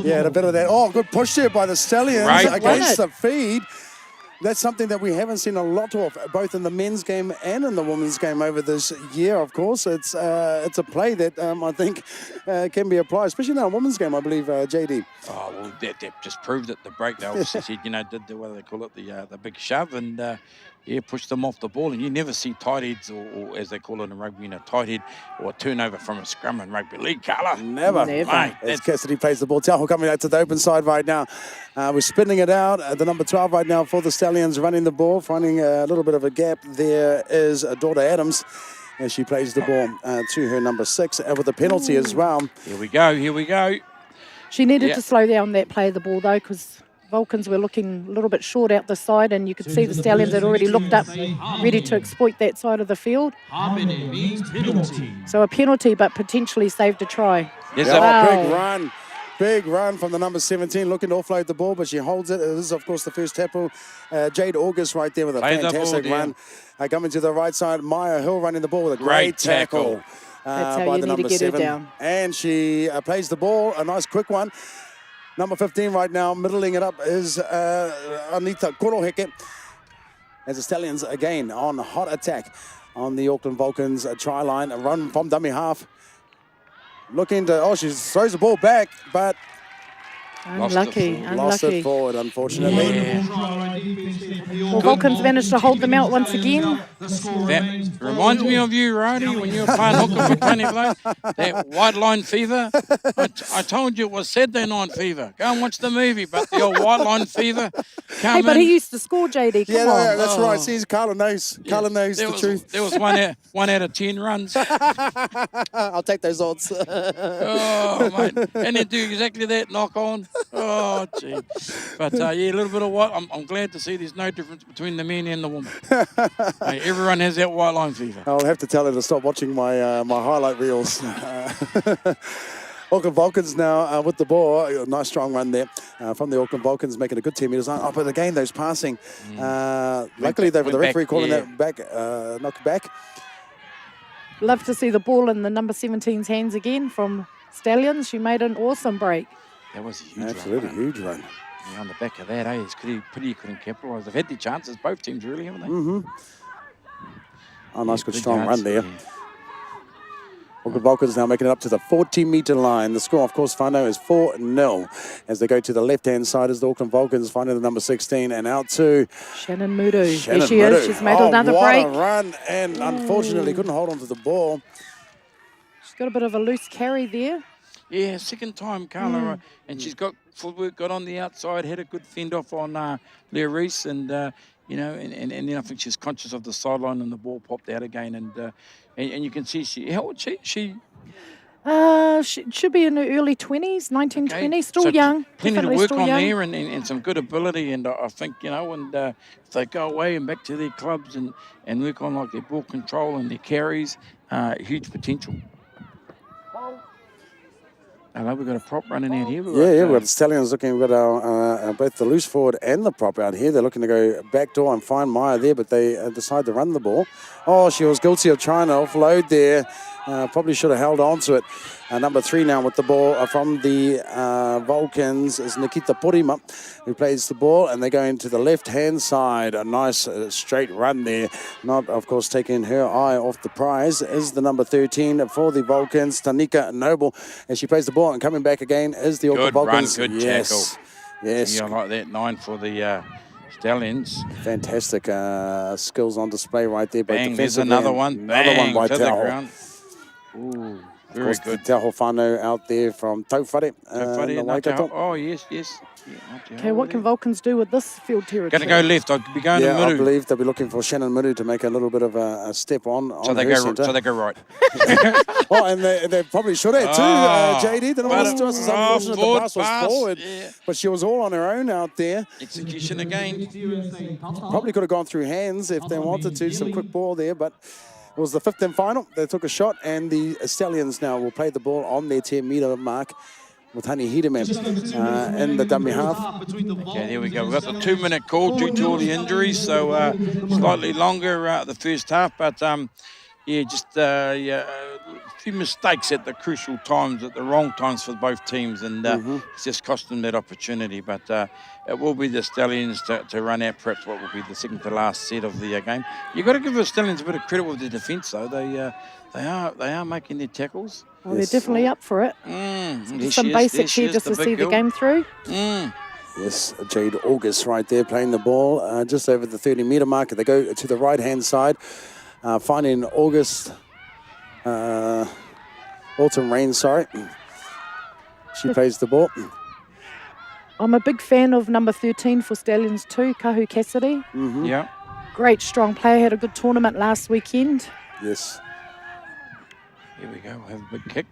S1: Yeah, a bit of that. Oh, good push there by the Stallions against the feed. That's something that we haven't seen a lot of, both in the men's game and in the women's game over this year, of course. It's a play that I think can be applied, especially in our women's game, I believe, JD.
S3: Oh, well, that just proved it. The break, they obviously said, did the, what do they call it, the big shove, and pushed them off the ball. And you never see tight heads, or as they call it in rugby, tight head or a turnover from a scrum in rugby league, Carla.
S1: Never. Mate, as Cassidy plays the ball. Taho coming out to the open side right now. We're spinning it out. The number 12 right now for the Stallions running the ball, finding a little bit of a gap. There is Daughter Adams as she plays the ball to her number 6 with a penalty as well.
S3: Here we go.
S2: She needed to slow down that play of the ball, though, because Vulcans were looking a little bit short out the side, and you could see the Stallions had already looked up, ready to exploit that side of the field. So a penalty, but potentially saved a try.
S3: Yes,
S1: Big run from the number 17, looking to offload the ball, but she holds it. It is, of course, the first tackle. Jade August right there with a fantastic run. Coming to the right side, Maya Hill running the ball with a great tackle.
S2: That's how
S1: by
S2: you
S1: the
S2: need to
S1: number
S2: get
S1: 7.
S2: her down.
S1: And she plays the ball, a nice quick one. Number 15 right now, middling it up is Anita Koroheke. As the Stallions again on hot attack on the Auckland Vulcans try line. A run from dummy half. Looking to, she throws the ball back, but
S2: Unlucky.
S1: lost it forward, unfortunately.
S2: Well, Vulcans managed to hold them out once again.
S3: That reminds me of you, Rowdy, when you were playing hooker for Tony Blake. That white line fever. I told you it was Saturday Night Fever. Go and watch the movie, but the old white line fever.
S2: Hey, but he used to score, JD. Come on.
S1: Yeah, that's right. See, Carla knows. Carla knows the truth.
S3: There was one out of 10 runs.
S1: I'll take those odds.
S3: Oh, mate. And they do exactly that, knock on. Oh, gee. But, a little bit of white. I'm glad to see there's no difference between the man and the woman. Hey, everyone has that white line fever.
S1: I'll have to tell her to stop watching my my highlight reels. Auckland Vulcans now with the ball. Nice strong run there from the Auckland Vulcans, making a good 10 metres line. Oh, but again, those passing. Luckily, the referee calling that back, knocked back.
S2: Love to see the ball in the number 17's hands again from Stallions. She made an awesome break.
S3: That was a huge run.
S1: Absolutely huge run.
S3: Yeah, on the back of that, it's pretty couldn't capitalise. They've had their chances, both teams really, haven't they?
S1: Oh, nice, good,
S3: big
S1: strong
S3: yards,
S1: run there.
S3: yeah.
S1: Auckland Vulcans now making it up to the 40-metre line. The score, of course, Whanau is 4-0 as they go to the left-hand side as the Auckland Vulcans finding the number 16 and out to
S2: Shannon Mudu.
S1: Shannon
S2: There she
S1: Mudu.
S2: is. She's made another
S1: what
S2: break.
S1: a run, and unfortunately couldn't hold on to the ball.
S2: She's got a bit of a loose carry there.
S3: Yeah, second time, Carla, and she's got footwork, got on the outside, had a good fend off on Leah Reese, and you know, and then I think she's conscious of the sideline and the ball popped out again, and you can see how old is she?
S2: She should be in her early 20s, 19, 20, still
S3: so
S2: young.
S3: Plenty to
S2: definitely
S3: work
S2: still
S3: on
S2: young.
S3: there and some good ability, and I think, you know, and if they go away and back to their clubs and work on like their ball control and their carries, huge potential. Hello, we've got a prop running out here.
S1: We've got Stallions looking. We've got our, both the loose forward and the prop out here. They're looking to go backdoor and find Maya there, but they decide to run the ball. Oh, she was guilty of trying to offload there. Probably should have held on to it. Number 3 now with the ball from the Vulcans is Nikita Porima, who plays the ball, and they go into the left-hand side. A nice straight run there. Not, of course, taking her eye off the prize is the number 13 for the Vulcans, Tanika Noble, as she plays the ball, and coming back again is the Auckland Vulcans.
S3: Good run, good tackle.
S1: Yes.
S3: Yeah, I like that 9 for the Stallions.
S1: Fantastic skills on display right there.
S3: Bang, there's another one.
S1: Another one by
S3: to the
S1: Tauho.
S3: ground. Ooh, very good.
S1: Tauho Whanau out there from Tauwhare.
S3: Oh, yes. Yeah,
S2: Okay, what can Vulcans do with this field territory?
S3: Going to go left. I'd be going to Muru.
S1: I believe they'll be looking for Shannon Muru to make a little bit of a step on
S3: they
S1: her
S3: go.
S1: centre.
S3: So they go right.
S1: Oh, and they probably should have too, JD. They don't want to us. It's unfortunate the pass was forward, but she was all on her own out there.
S3: Execution again.
S1: Probably could have gone through hands if they wanted to. Some quick ball there, but it was the 5th and final. They took a shot, and the Stallions now will play the ball on their 10-metre mark with Hani Hideman in the dummy half.
S3: Okay, there we go. We've got the 2-minute call due to all the injuries, so slightly longer the first half, but a few mistakes at the crucial times, at the wrong times for both teams, and it's just cost them that opportunity. But it will be the Stallions to run out perhaps what will be the second to last set of the game. You've got to give the Stallions a bit of credit with their defence, though. They are making their tackles.
S2: Well, they're definitely up for it. Some basics here just to see the game through.
S1: Yes, Jade August right there playing the ball just over the 30-metre mark. They go to the right-hand side, finding August, Autumn Rain, sorry. She plays the ball.
S2: I'm a big fan of number 13 for Stallions too, Kahu Cassidy.
S3: Yeah.
S2: Great, strong player, had a good tournament last weekend.
S1: Yes.
S3: Here we go, have a big kick.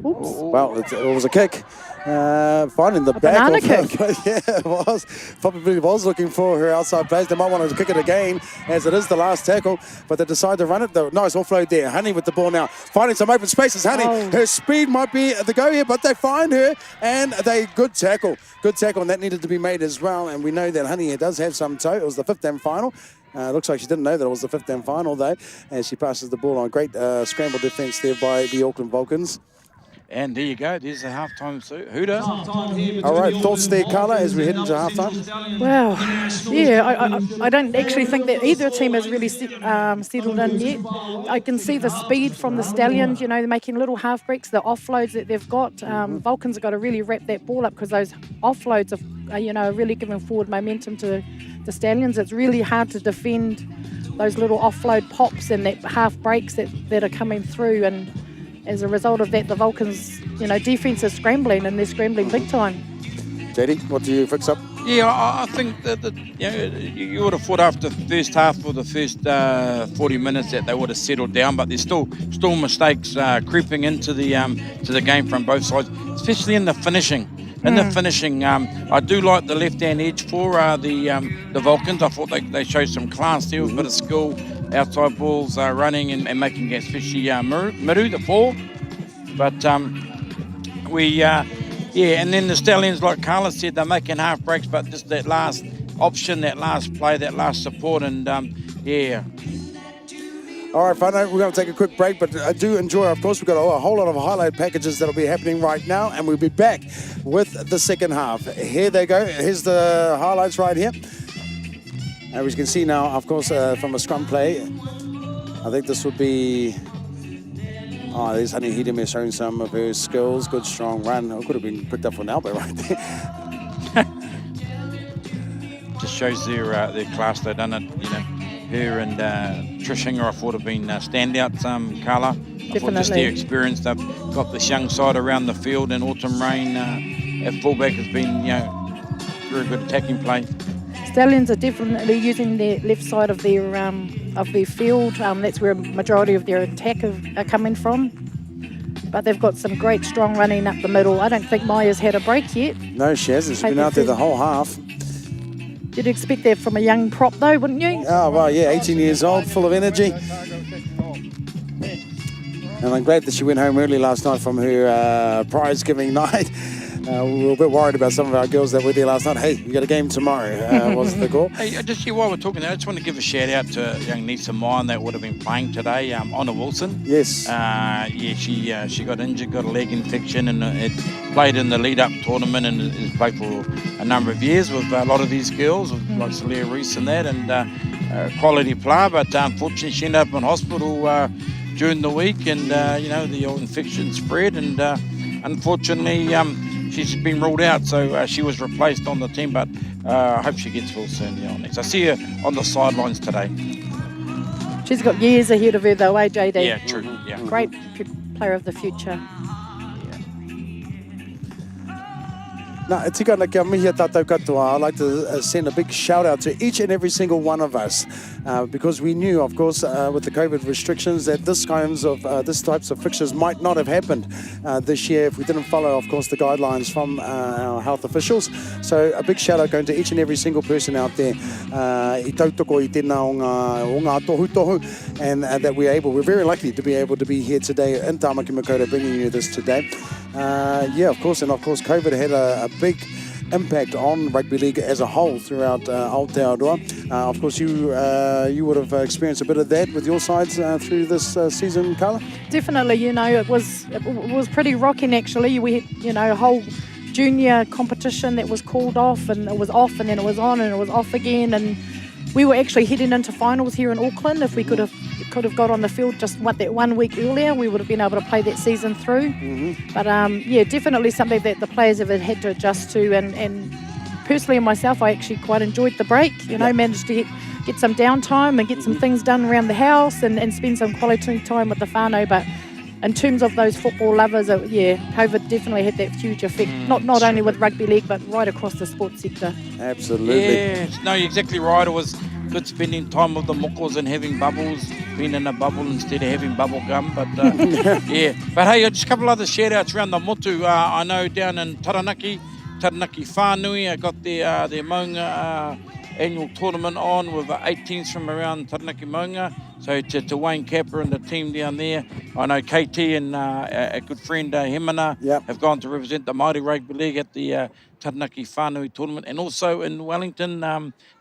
S2: Oops.
S1: Well, it was a kick. Finding the back.
S2: Banana kick.
S1: Yeah, it was. Probably was looking for her outside plays. They might want to kick it again, as it is the last tackle, but they decide to run it. Though. Nice offload there. Honey with the ball now. Finding some open spaces. Honey, her speed might be the go here, but they find her, and good tackle. Good tackle, and that needed to be made as well. And we know that Honey does have some toe. It was the 5th and final. Looks like she didn't know that it was the 5th and final, though, as she passes the ball on. Great scramble defence there by the Auckland Vulcans.
S3: And there you go. There's a halftime hooter.
S1: All right, thoughts there, Carla, as we head into halftime?
S2: Wow. Yeah, I don't actually think that either team has really settled in yet. I can see the speed from the Stallions, you know, they're making little half breaks, the offloads that they've got. Vulcans have got to really wrap that ball up because those offloads are really giving forward momentum to the Stallions. It's really hard to defend those little offload pops and that half breaks that are coming through, and as a result of that, the Vulcans, defence is scrambling, and they're scrambling big time.
S1: JD, what do you fix up?
S3: Yeah, I think that you would have thought after the first half or the first 40 minutes that they would have settled down, but there's still mistakes creeping into the game from both sides, especially in the finishing. I do like the left-hand edge for the Vulcans. I thought they showed some class there with a bit of skill, outside balls running and making, especially Muru, the 4. But And then the Stallions, like Carla said, they're making half breaks, but just that last option, that last play, that last support, and
S1: All right, whānau, we're going to take a quick break, but I do enjoy, of course, we've got a whole lot of highlight packages that'll be happening right now, and we'll be back with the second half. Here they go. Here's the highlights right here. As you can see now, of course, from a scrum play, I think this would be... Oh, there's Honey Hideme showing some of her skills. Good, strong run. It could have been picked up for an elbow right there.
S3: Just shows their class. They've done it, you know. Her and Trish Hinger, I thought, have been standouts, Carla. I thought just their experience. They've got this young side around the field, and Autumn Rain at fullback has been, you know, very good attacking play.
S2: Stallions are definitely using the left side of their field. That's where a majority of their attack are coming from. But they've got some great strong running up the middle. I don't think Maya's had a break yet.
S1: No, she hasn't. She's been out there the whole half.
S2: You'd expect that from a young prop, though, wouldn't you?
S1: Oh, well, yeah, 18 years old, full of energy. And I'm glad that she went home early last night from her prize-giving night. We were a bit worried about some of our girls that were there last night. Hey, we got a game tomorrow, was the call.
S3: Hey, just while we're talking there, I just want to give a shout out to young Nisa Mine that would have been playing today, Honor Wilson.
S1: Yes.
S3: She got injured, got a leg infection, and it played in the lead-up tournament, and has played for a number of years with a lot of these girls, with like Celia Reese and that, and quality player. But unfortunately, she ended up in hospital during the week, and you know, the old infection spread, and unfortunately. She's been ruled out, so she was replaced on the team, but I hope she gets well soon. Next, I see her on the sidelines today.
S2: She's got years ahead of her, though, JD?
S3: Yeah, true. Yeah,
S2: great player of the future.
S1: Now, tika na kia mihi tātou katoa. I'd like to send a big shout out to each and every single one of us because we knew, of course, with the COVID restrictions that this types of fixtures might not have happened this year if we didn't follow, of course, the guidelines from our health officials. So a big shout out going to each and every single person out there I tautoko I tēnā o ngā tohu, and that we're very lucky to be able to be here today in Tāmaki Makaurau bringing you this today. Of course, COVID had a big impact on rugby league as a whole throughout Aotearoa. Of course, you would have experienced a bit of that with your sides through this season, Carla?
S2: Definitely, you know, it was pretty rocking actually. We had, you know, a whole junior competition that was called off, and it was off, and then it was on, and it was off again, and we were actually heading into finals here in Auckland. If we could have got on the field just that 1 week earlier, we would have been able to play that season through. But definitely something that the players have had to adjust to, and personally myself, I actually quite enjoyed the break. You know, managed to get some downtime and get some things done around the house and spend some quality time with the whānau. But in terms of those football lovers, COVID definitely had that huge effect, not only with rugby league, but right across the sports sector.
S1: Absolutely.
S3: Yeah, no, you're exactly right. It was good spending time with the mokos and having bubbles, being in a bubble instead of having bubble gum. But yeah, but hey, just a couple other shout outs around the motu. I know down in Taranaki Whānui, I got their Maunga annual tournament on with 8 teams from around Taranaki Maunga. So to Wayne Kappa and the team down there, I know KT and a good friend Hemana have gone to represent the Māori Rugby League at the Taranaki Whānui tournament, and also in Wellington,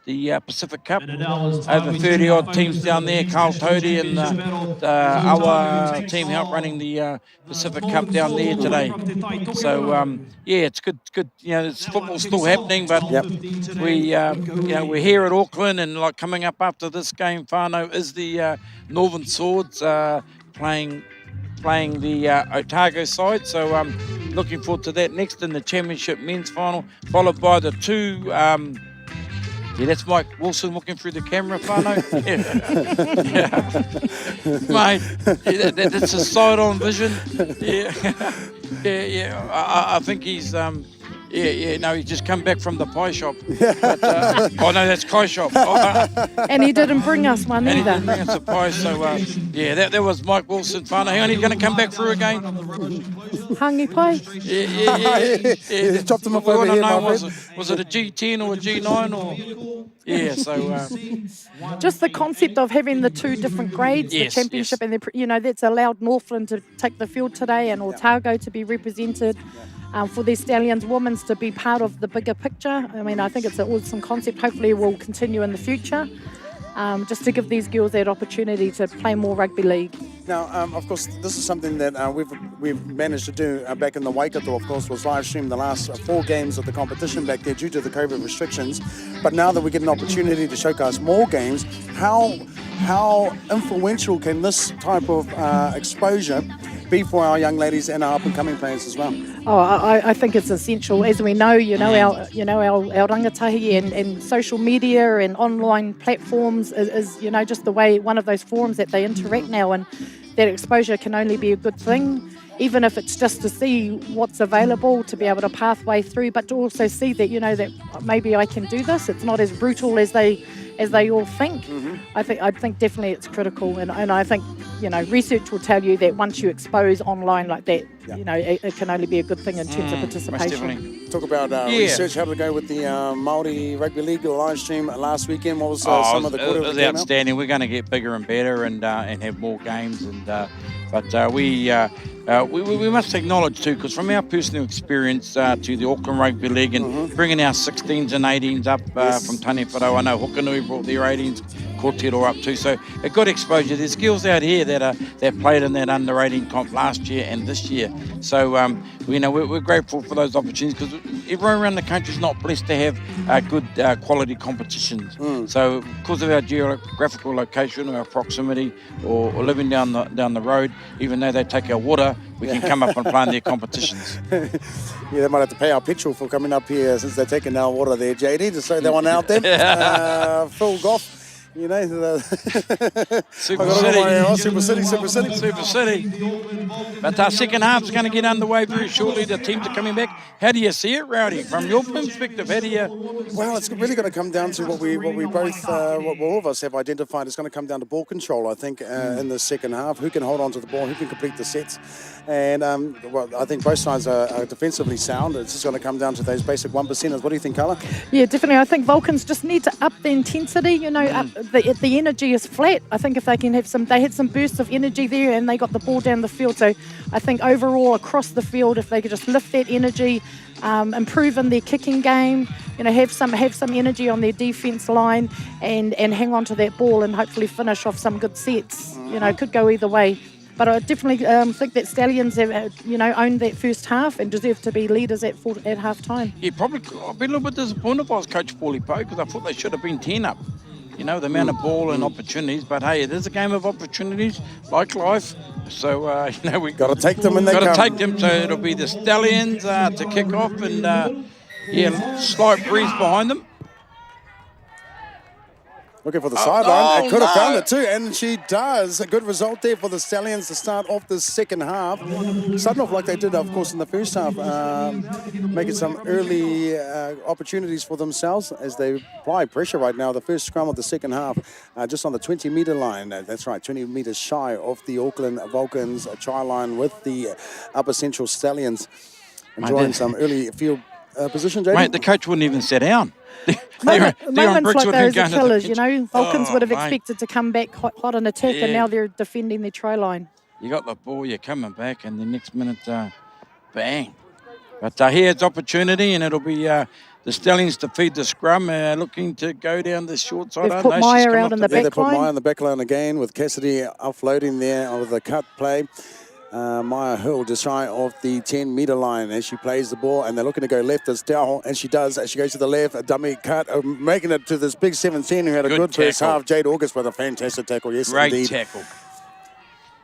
S3: the Pacific Cup. Over 30 odd teams down there. Carl Tody and our team helped running the Pacific Cup down there today. So it's good. You know, football's still happening, but we're here at Auckland, and like coming up after this game, whānau is the Northern Swords playing the Otago side. So looking forward to that next in the Championship men's final, followed by the two. That's Mike Wilson looking through the camera, whānau. Mate, that's a side-on vision. I think he's Yeah, no, he's just come back from the pie shop. But, oh, no, that's Kai shop.
S2: And he didn't bring us one
S3: And he
S2: either.
S3: didn't bring us a pie, so, yeah, that was Mike Wilson's fun. Hang on, he's going to come back through again.
S2: Hangi pie.
S3: Yeah.
S1: He's chopped him up
S3: We
S1: over
S3: want to
S1: here,
S3: know,
S1: my
S3: was it a G10 or a G9 or... Yeah, so...
S2: Just the concept of having the two different grades,
S3: Yes,
S2: the championship
S3: yes.
S2: and that's allowed Northland to take the field today and Otago to be represented. For these Stallions women's to be part of the bigger picture. I mean, I think it's an awesome concept. Hopefully it will continue in the future. Just to give these girls that opportunity to play more rugby league.
S1: Now, of course, this is something that we've managed to do back in the Waikato, of course, was live stream the last 4 games of the competition back there due to the COVID restrictions. But now that we get an opportunity to showcase more games, how influential can this type of exposure be for our young ladies and our up-and-coming players as well?
S2: Oh, I think it's essential. As we know, our rangatahi and social media and online platforms is just the way, one of those forums that they interact now, and that exposure can only be a good thing, even if it's just to see what's available, to be able to pathway through, but to also see that, that maybe I can do this. It's not as brutal as they all think. I think definitely it's critical, and I think research will tell you that once you expose online like that, it can only be a good thing in terms of participation.
S1: Talk about research. How did it go with the Māori Rugby League live stream last weekend? What was some of the quarter?
S3: It was outstanding. We're going to get bigger and better and have more games, but we must acknowledge too, because from our personal experience to the Auckland Rugby League and bringing our 16s and 18s up from Taniwharau, I know Hokanui brought their 18s, Kōtiro up too, so a good exposure. There's girls out here that played in that under 18 comp last year and this year, so we're grateful for those opportunities, because everyone around the country is not blessed to have good quality competitions. So because of our geographical location or our proximity or living down the road, even though they take our water, we can come up and play in their competitions.
S1: Yeah, they might have to pay our petrol for coming up here since they're taking our water there, JD, to throw that one out there. Phil Goff.
S3: Super City. But our second half is going to get underway very shortly. The teams are coming back. How do you see it, Rowdy? From your perspective, how do you...
S1: Well, it's really going to come down to what all of us have identified. It's going to come down to ball control, I think, in the second half. Who can hold on to the ball? Who can complete the sets? And I think both sides are defensively sound. It's just going to come down to those basic 1%ers. What do you think, Carla?
S2: Yeah, definitely. I think Vulcans just need to up the intensity. Up the energy is flat. I think if they can have they had some bursts of energy there, and they got the ball down the field. So I think overall across the field, if they could just lift that energy, improve in their kicking game, have some energy on their defence line, and hang on to that ball and hopefully finish off some good sets. It could go either way. But I definitely think that Stallions have, owned that first half and deserve to be leaders at half time.
S3: Yeah, probably. I'd be a little bit disappointed if I was Coach Paulie Poe, because I thought they should have been 10 up. The amount of ball and opportunities. But hey, it is a game of opportunities, like life. So we
S1: got to take them when they come.
S3: Got to take them. So it'll be the Stallions to kick off, and slight breeze behind them.
S1: Looking for the sideline. They could have found it too, and she does. A good result there for the Stallions to start off the second half. Starting off like they did, of course, in the first half, making some early opportunities for themselves as they apply pressure right now. The first scrum of the second half, just on the 20-metre line. That's right, 20 metres shy of the Auckland Vulcans try line with the Upper Central Stallions. Enjoying some early field position, JD.
S3: Mate, the coach wouldn't even sit down.
S2: Moments like those are killers, Vulcans would have expected to come back hot and attack, and now they're defending their try line.
S3: You got the ball, you're coming back, and the next minute, bang. But here's opportunity, and it'll be the Stallions to feed the scrum, looking to go down the short side.
S2: They've put Meyer out in the back line.
S1: They put Meyer in the back line again, with Cassidy offloading there with the cut play. Maya Hill just shy of the 10-metre line as she plays the ball, and they're looking to go left as Dowell, and she does. As she goes to the left, a dummy cut, making it to this big 17 who had a good first half. Jade August with a fantastic tackle, yes,
S3: great
S1: indeed.
S3: Tackle.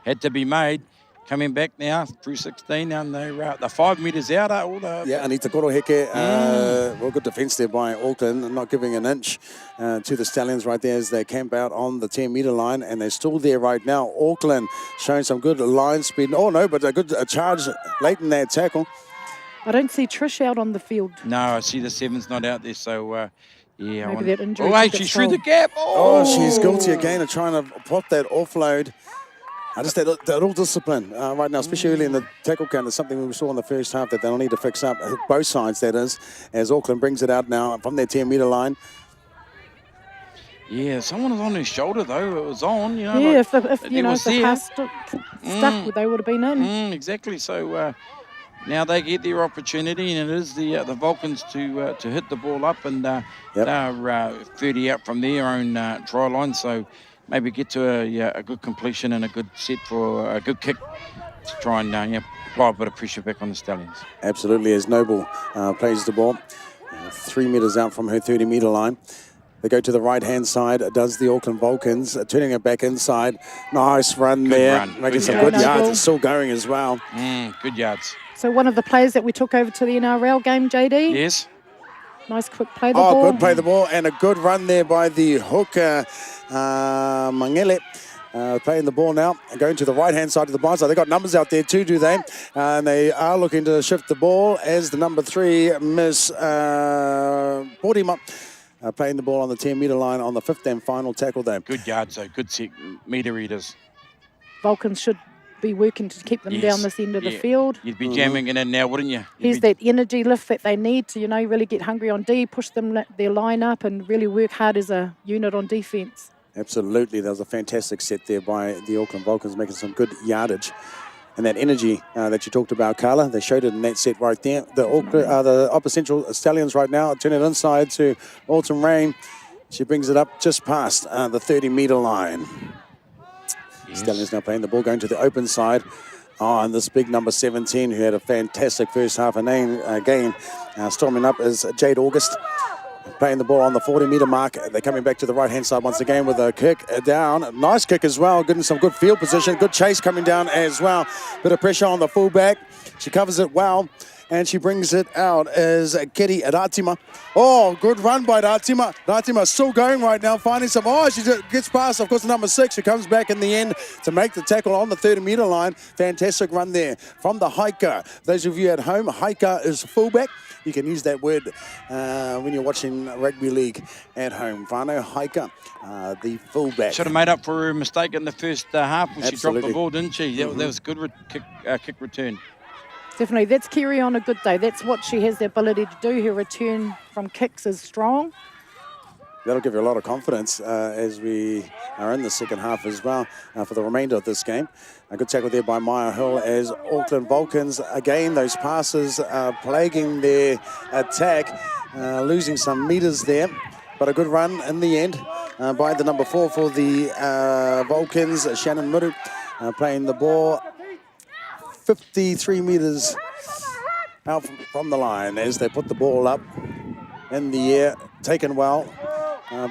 S3: Had to be made. Coming back now through 16, down the 5 metres out.
S1: Yeah, Anita Koroheke. Well, good defence there by Auckland, not giving an inch to the Stallions right there as they camp out on the 10-metre line, and they're still there right now. Auckland showing some good line speed. Oh, no, but a good charge late in that tackle.
S2: I don't see Trish out on the field.
S3: No, I see the 7's not out there, so yeah.
S2: Maybe that injury
S3: Oh, hey,
S2: took its
S3: she's through the
S2: toll.
S3: gap.
S1: Oh, she's guilty again of trying to pop that offload. Just that all discipline right now, especially early in the tackle count, is something we saw in the first half that they'll need to fix up. Both sides, that is, as Auckland brings it out now from their 10-metre line.
S3: Yeah, someone was on her shoulder, though. It was on, you know.
S2: Yeah,
S3: like,
S2: if
S3: it was
S2: the
S3: there.
S2: pass stuck, they would have been in.
S3: Exactly. So now they get their opportunity, and it is the Vulcans to hit the ball up, and they're 30 out from their own try line. So maybe get to a good completion and a good set for a good kick to try and apply a bit of pressure back on the Stallions.
S1: Absolutely, as Noble plays the ball 3 metres out from her 30-metre line. They go to the right-hand side, does the Auckland Vulcans, turning it back inside. Nice run there, making some good yards. It's still going as well.
S3: Good yards.
S2: So one of the players that we took over to the NRL game, JD.
S3: Yes.
S2: Nice quick play the ball.
S1: Good play the ball, and a good run there by the hooker, Mangele. Playing the ball now and going to the right-hand side of the blind side. They've got numbers out there too, do they? And they are looking to shift the ball as the number 3, Miss Portima, playing the ball on the 10-metre line on the 5th and final tackle there.
S3: Good yards, though. Good set meter readers.
S2: Vulcans should be working to keep them down this end of the field.
S3: You'd be jamming it in now, wouldn't you?
S2: Here's that energy lift that they need to, really get hungry on D, push their line up and really work hard as a unit on defence.
S1: Absolutely. That was a fantastic set there by the Auckland Vulcans, making some good yardage. And that energy that you talked about, Carla, they showed it in that set right there. The Upper Central Stallions right now turn it inside to Autumn Rain. She brings it up just past the 30-metre line. Yes. Stallions now playing the ball, going to the open side. And this big number 17, who had a fantastic first half game, storming up is Jade August. Playing the ball on the 40-metre mark. They're coming back to the right-hand side once again with a kick down. Nice kick as well, getting some good field position. Good chase coming down as well. Bit of pressure on the fullback. She covers it well, and she brings it out as Keri Ratima. Oh, good run by Ratima. Ratima still going right now, finding some. Oh, she gets past, of course, number 6, who comes back in the end to make the tackle on the 30-metre line. Fantastic run there from the hiker. Those of you at home, hiker is fullback. You can use that word when you're watching rugby league at home. Whānau hiker, the fullback.
S3: Should have made up for her mistake in the first half when she dropped the ball, didn't she? That was a good kick return.
S2: Definitely. That's Kerry on a good day. That's what she has the ability to do. Her return from kicks is strong.
S1: That'll give you a lot of confidence as we are in the second half as well for the remainder of this game. A good tackle there by Maya Hill as Auckland Vulcans, again, those passes plaguing their attack, losing some metres there. But a good run in the end by the number 4 for the Vulcans, Shannon Muru, playing the ball 53 metres out from the line as they put the ball up in the air, taken well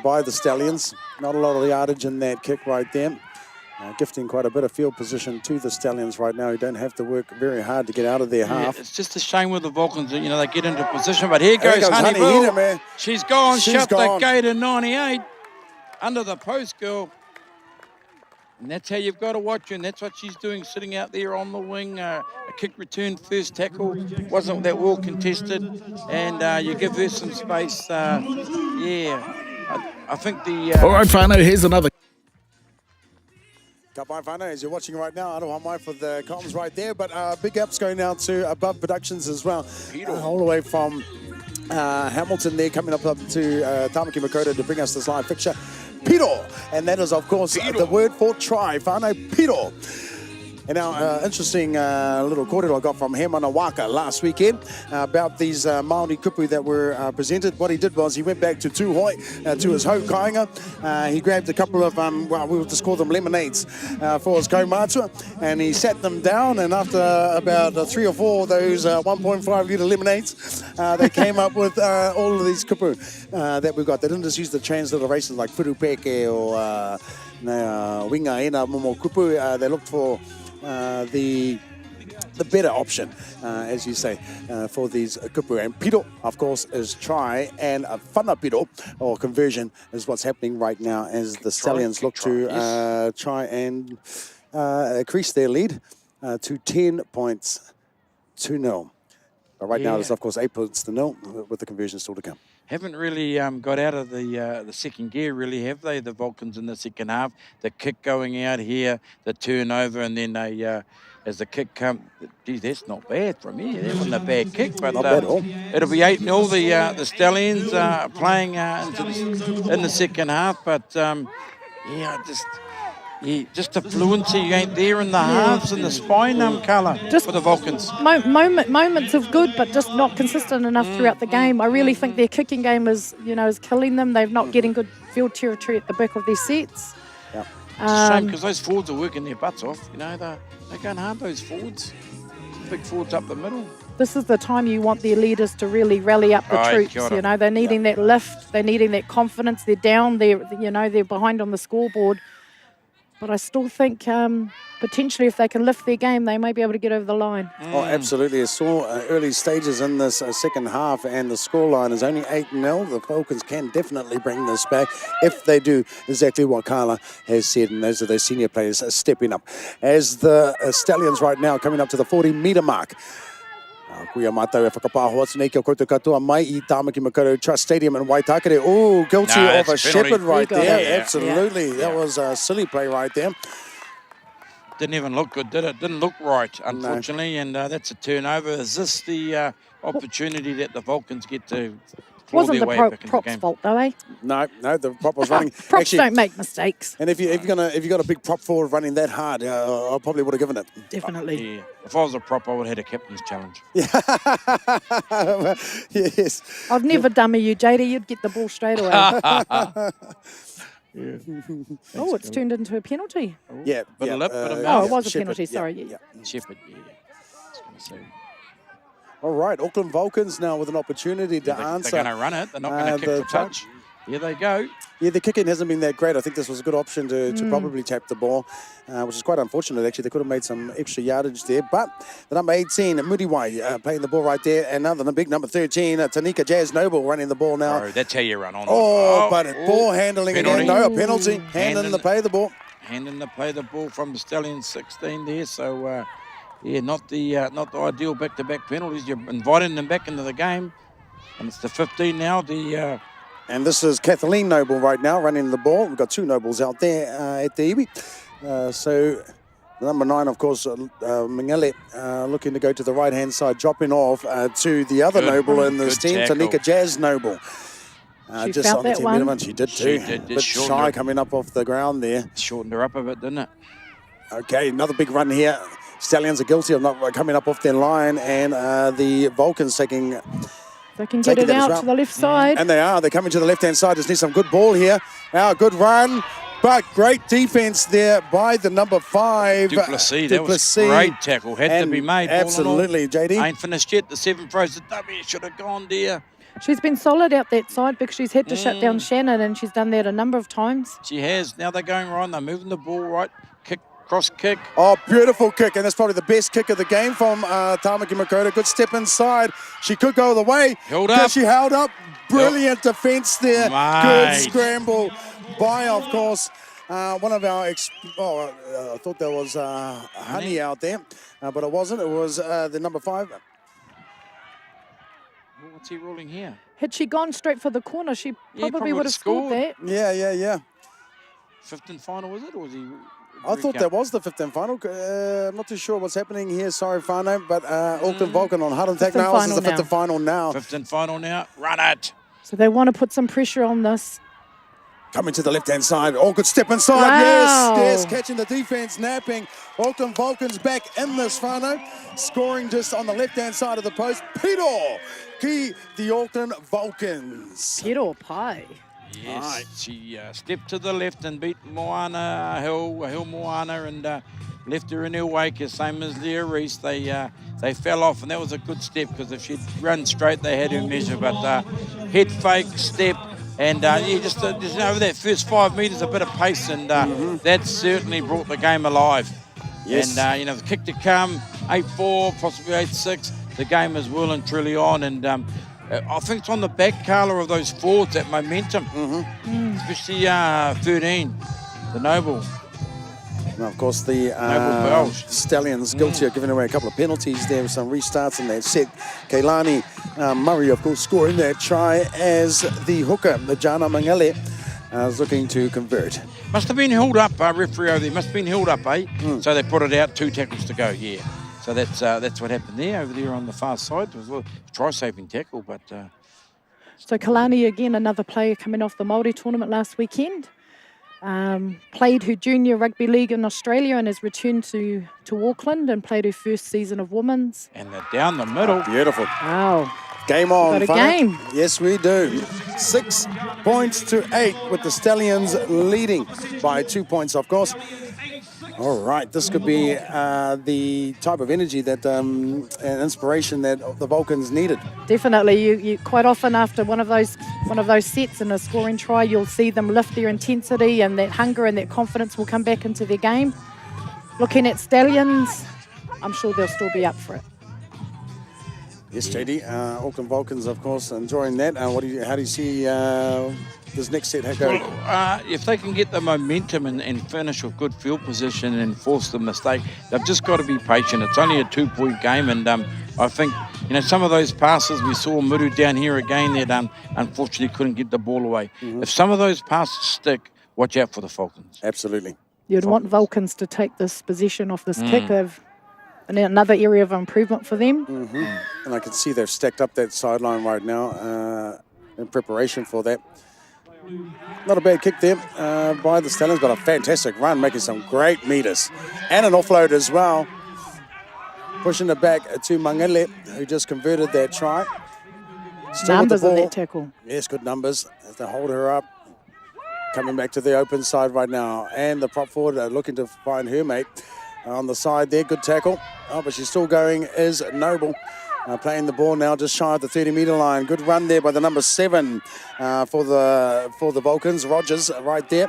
S1: by the Stallions. Not a lot of yardage in that kick right there. Gifting quite a bit of field position to the Stallions right now, who don't have to work very hard to get out of their half.
S3: It's just a shame with the Vulcans, they get into position, but here goes Honey Bull. She's gone, shut the gate in 98. Under the post, girl. And that's how you've got to watch her, and that's what she's doing, sitting out there on the wing. A kick return, first tackle, wasn't that well contested, and you give her some space. I think the...
S5: All right, Whānau, here's another...
S1: Ka pai whānau, as you're watching right now, aroha mai for the comms right there, but big ups going out to Above Productions as well, all the way from Hamilton there, coming up to Tamaki Makoto to bring us this live fixture. Piro, and that is, of course, the word for try, whānau, Piro. And now, interesting little kōrero I got from Hemana Waka last weekend about these Māori kupu that were presented. What he did was he went back to Tūhoi, to his hau kāinga. He grabbed a couple of, we will just call them lemonades for his kaumātua, and he sat them down, and after about 3 or 4 of those 1.5 litre lemonades, they came up with all of these kupu that we've got. They didn't just use the transliterations like furupeke or winga ena momo kupu. They looked for the better option, as you say, for these kupu. And piro, of course, is try, and whana piro, or conversion, is what's happening right now as the Stallions look to try and increase their lead to 10 points to 0. But right now
S3: Yeah.
S1: it's, of course, 8-0 with the conversion still to come.
S3: Haven't really got out of the second gear, really, have they? The Vulcans in the second half. The kick going out here, the turnover, and then as the kick comes, geez, that's not bad from here. That wasn't a bad kick, but
S1: Not bad at all.
S3: it'll be 8-0. The Stallions playing in the second half, but just the fluency ain't there in the halves and the spine, Carla,
S2: Just
S3: for the Vulcans.
S2: Moments of good, but just not consistent enough throughout the game. I really think their kicking game is killing them. They're not getting good field territory at the back of their sets.
S1: Yeah.
S3: It's a shame because those forwards are working their butts off. They're going hard, those forwards. Big forwards up the middle.
S2: This is the time you want their leaders to really rally up the troops. They're needing that lift. They're needing that confidence. They're down. They're behind on the scoreboard. But I still think potentially if they can lift their game, they may be able to get over the line.
S1: Oh, absolutely. I saw early stages in this second half, and the scoreline is only 8-0. The Vulcans can definitely bring this back if they do exactly what Carla has said, and those are those senior players stepping up. As the Stallions right now coming up to the 40-metre mark. Kuia mātou e whakapāho atu nei kia koutou katoa mai I Tāmaki Makaurau Trust Stadium in Waitakere. Oh, guilty of a shepherd right there.
S2: Yeah.
S1: Absolutely. Yeah. That was a silly play right there.
S3: Didn't even look good, did it? Didn't look right, unfortunately, and that's a turnover. Is this the opportunity that the Vulcans get to claw
S2: Wasn't
S3: their
S2: the
S3: way back into the
S2: props'
S3: game?
S2: fault though, eh?
S1: No, the prop was running.
S2: Props
S1: Actually,
S2: don't make mistakes.
S1: and if you've got a big prop forward running that hard, I probably would have given it.
S2: Definitely.
S3: Yeah. If I was a prop, I would have had a captain's challenge.
S1: Yes.
S2: I'd never dummy you, JD. You'd get the ball straight away. Oh, it's turned into a penalty.
S1: Yeah.
S3: Bit of lip, bit of
S2: Oh,
S3: mouth.
S2: it was a
S1: Shepherd,
S2: penalty,
S1: yeah,
S2: sorry.
S1: yeah.
S3: Shepherd, yeah. I was going to say.
S1: All right, Auckland Vulcans now with an opportunity to answer.
S3: They're going to run it. They're not going to kick
S1: the
S3: for touch. Here they go.
S1: Yeah, the kicking hasn't been that great. I think this was a good option to probably tap the ball, which is quite unfortunate, actually. They could have made some extra yardage there. But the number 18, Muriwai, playing the ball right there. And now the big number 13, Tanika Jazz Noble running the ball now.
S3: Oh, that's how you run on.
S1: Ball handling
S3: penalty.
S1: again. No, a penalty. Hand in the play the ball.
S3: Hand in the play the ball from the Stallions 16 there. So, not the ideal back-to-back penalties. You're inviting them back into the game. And it's the 15 now.
S1: And this is Kathleen Noble right now running the ball. We've got two Nobles out there at the Iwi. So the number 9, of course, Mingele, looking to go to the right-hand side, dropping off to the other Noble in this team,
S3: tackle.
S1: Tanika Jazz Noble.
S2: She
S1: just
S2: felt
S1: on the
S2: that
S1: 10
S2: one.
S1: metre one. She did too.
S3: She did,
S1: Bit
S3: shortened
S1: shy
S3: her.
S1: coming up off the ground there.
S3: Shortened her up a bit, didn't it?
S1: Okay, another big run here. Stallions are guilty of not coming up off their line, and the Vulcans taking...
S2: They can get it
S1: that as
S2: out
S1: well.
S2: to the left side.
S1: And they are. They're coming to the left-hand side. Just need some good ball here. Now, good run. But great defence there by the number 5.
S3: Duplessis. That was great tackle. Had to be made.
S1: Absolutely, JD.
S3: Ain't finished yet. The 7 throws the dummy. Should have gone there.
S2: She's been solid out that side because she's had to shut down Shannon, and she's done that a number of times.
S3: She has. Now they're going right. They're moving the ball right. Cross kick.
S1: Oh, beautiful kick. And that's probably the best kick of the game from Tāmaki Makaurau. Good step inside. She could go the way.
S3: Held up.
S1: She held up. Brilliant defence there.
S3: Mate.
S1: Good scramble by, of course, one of our... I thought there was Honey out there, but it wasn't. It was the number 5.
S3: What's he ruling here?
S2: Had she gone straight for the corner, she probably would have scored that.
S1: Yeah.
S3: 15th final, was it? Or was he...
S1: I thought that was the 15th final. I'm not too sure what's happening here. Sorry, Whānau. But Auckland Vulcan on Hard Attack now. This is the 15th final now.
S3: 15th final now. Run it.
S2: So they want to put some pressure on this.
S1: Coming to the left-hand side. Oh, good step inside.
S2: Wow.
S1: Yes. Catching the defense, napping. Auckland Vulcans back in this, Whānau. Scoring just on the left-hand side of the post. Piro ki the Auckland Vulcans.
S2: Piro Pai.
S3: Yes,
S1: Right.
S3: she stepped to the left and beat Moana Hill Moana, and left her in her wake, same as Leah Reese. They fell off, and that was a good step, because if she'd run straight, they had her measure. But head fake, step, and just over that first 5 metres, a bit of pace, and that certainly brought the game alive.
S1: Yes.
S3: And the kick to come, 8-4, possibly 8-6. The game is well and truly on, and I think it's on the back, Carla, of those forwards, that momentum, especially 13, the Noble.
S1: And of course, the
S3: Belge.
S1: Stallions guilty of giving away a couple of penalties there with some restarts in that set. Keilani Murray, of course, scoring that try as the hooker, the Jana Mangele, is looking to convert.
S3: Must have been held up, referee. They must have been held up, eh? So they put it out, 2 tackles to go, yeah. So that's what happened there over there on the far side. It was a try-saving tackle, but...
S2: So Kalani, again, another player coming off the Māori tournament last weekend. Played her junior rugby league in Australia and has returned to Auckland and played her first season of women's.
S3: And they're down the middle.
S1: Beautiful.
S2: Wow.
S1: Game on,
S2: Got a
S1: Whana.
S2: game.
S1: Yes, we do. 6 points to 8 with the Stallions leading by 2 points, of course. All right, this could be the type of energy that and inspiration that the Vulcans needed.
S2: Definitely. You quite often after one of those sets and a scoring try, you'll see them lift their intensity, and that hunger and that confidence will come back into their game. Looking at Stallions, I'm sure they'll still be up for it.
S1: Yes, JD. Auckland Vulcans, of course, enjoying that. How do you see this next set go?
S3: Well, if they can get the momentum and finish with good field position and force the mistake, they've just got to be patient. It's only a 2-point game, and I think some of those passes we saw Muru down here again that unfortunately couldn't get the ball away. If some of those passes stick, watch out for the Falcons.
S1: Absolutely.
S2: You'd want Vulcans to take this possession off this kick. And another area of improvement for them.
S1: And I can see they've stacked up that sideline right now in preparation for that. Not a bad kick there by the Stallions, but a fantastic run, making some great meters. And an offload as well. Pushing it back to Mangele, who just converted that try. Still
S2: Numbers
S1: with the
S2: on
S1: ball.
S2: that tackle.
S1: Yes, good numbers as they hold her up. Coming back to the open side right now. And the prop forward looking to find her mate on the side there. Good tackle. Oh, but she's still going is Noble. Playing the ball now just shy of the 30-metre line. Good run there by the number 7 for the Vulcans. Rogers right there.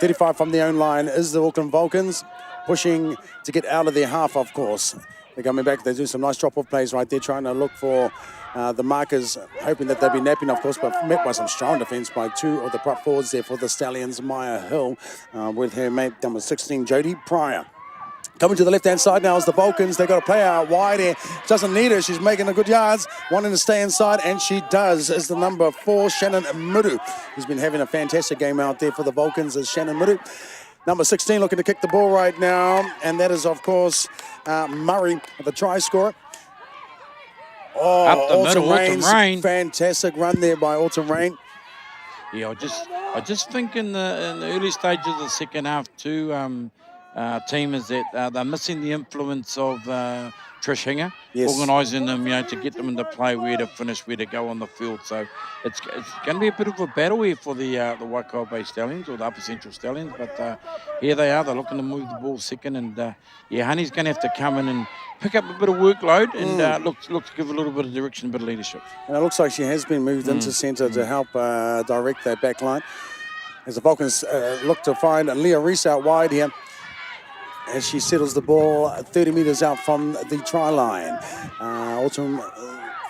S1: 35 from their own line is the Auckland Vulcans. Pushing to get out of their half, of course. They're coming back. They do some nice drop-off plays right there, trying to look for the markers, hoping that they'll be napping, of course, but met by some strong defence by 2 of the prop forwards there for the Stallions. Maya Hill with her mate number 16, Jodie Pryor. Coming to the left-hand side now is the Vulcans. They've got to play out wide here. Doesn't need her. She's making a good yards. Wanting to stay inside, and she does, is the number 4, Shannon Muru, who's been having a fantastic game out there for the Vulcans, is Shannon Muru. Number 16 looking to kick the ball right now, and that is, of course, Murray, the try scorer. Oh,
S3: Up the middle, Autumn Rain.
S1: Fantastic run there by Autumn Rain.
S3: Yeah, I just think in the early stages of the second half too, team is that they're missing the influence of Trish Hinger, organising them, to get them into play, where to finish, where to go on the field. So it's going to be a bit of a battle here for the Waikato Bay Stallions, or the Upper Central Stallions. But here they are. They're looking to move the ball second, and Honey's going to have to come in and pick up a bit of workload and look to give a little bit of direction, a bit of leadership.
S1: And it looks like she has been moved into centre to help direct that back line. As the Vulcans look to find Leah Reese out wide here, as she settles the ball 30 metres out from the try line. Autumn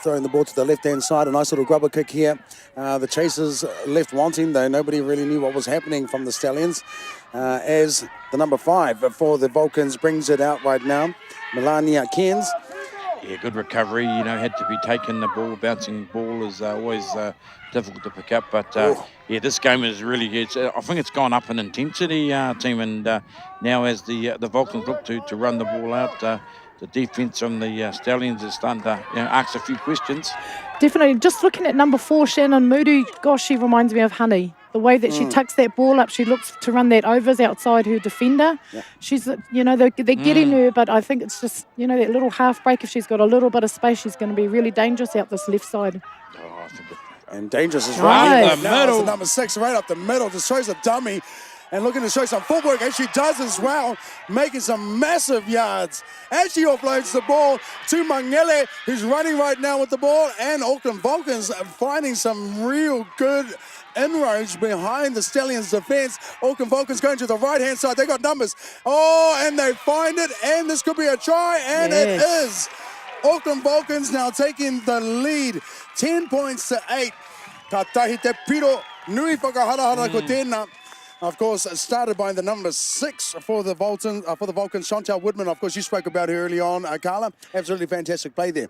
S1: throwing the ball to the left-hand side. A nice little grubber kick here. The Chasers left wanting, though nobody really knew what was happening from the Stallions. As the number 5 for the Vulcans brings it out right now. Melania Cairns.
S3: Yeah, good recovery. Had to be taken. The ball, bouncing ball is always difficult to pick up. But this game is really. I think it's gone up in intensity, team. And now as the Vulcans look to run the ball out, the defence on the Stallions is starting to ask a few questions.
S2: Definitely. Just looking at number 4, Shannon Moody. Gosh, she reminds me of Honey. The way that she tucks that ball up, she looks to run that overs outside her defender. Yeah. She's, they're getting her, but I think it's just, that little half break. If she's got a little bit of space, she's going to be really dangerous out this left side.
S3: Oh, I think
S1: and dangerous is right up the middle. The number 6 right up the middle, just shows a dummy and looking to show some footwork, and she does as well, making some massive yards. And she offloads the ball to Mangele, who's running right now with the ball, and Auckland Vulcans finding some real good inroads behind the Stallions' defence. Auckland Vulcans going to the right-hand side. They got numbers. Oh, and they find it, and this could be a try, and it is. Auckland Vulcans now taking the lead, 10 points to 8. Ka tahi te piro, nui whakaharahara ko tēnā. Of course, it started by the number 6 for the Vulcans, Chantal Woodman. Of course, you spoke about her early on, Carla. Absolutely fantastic play there.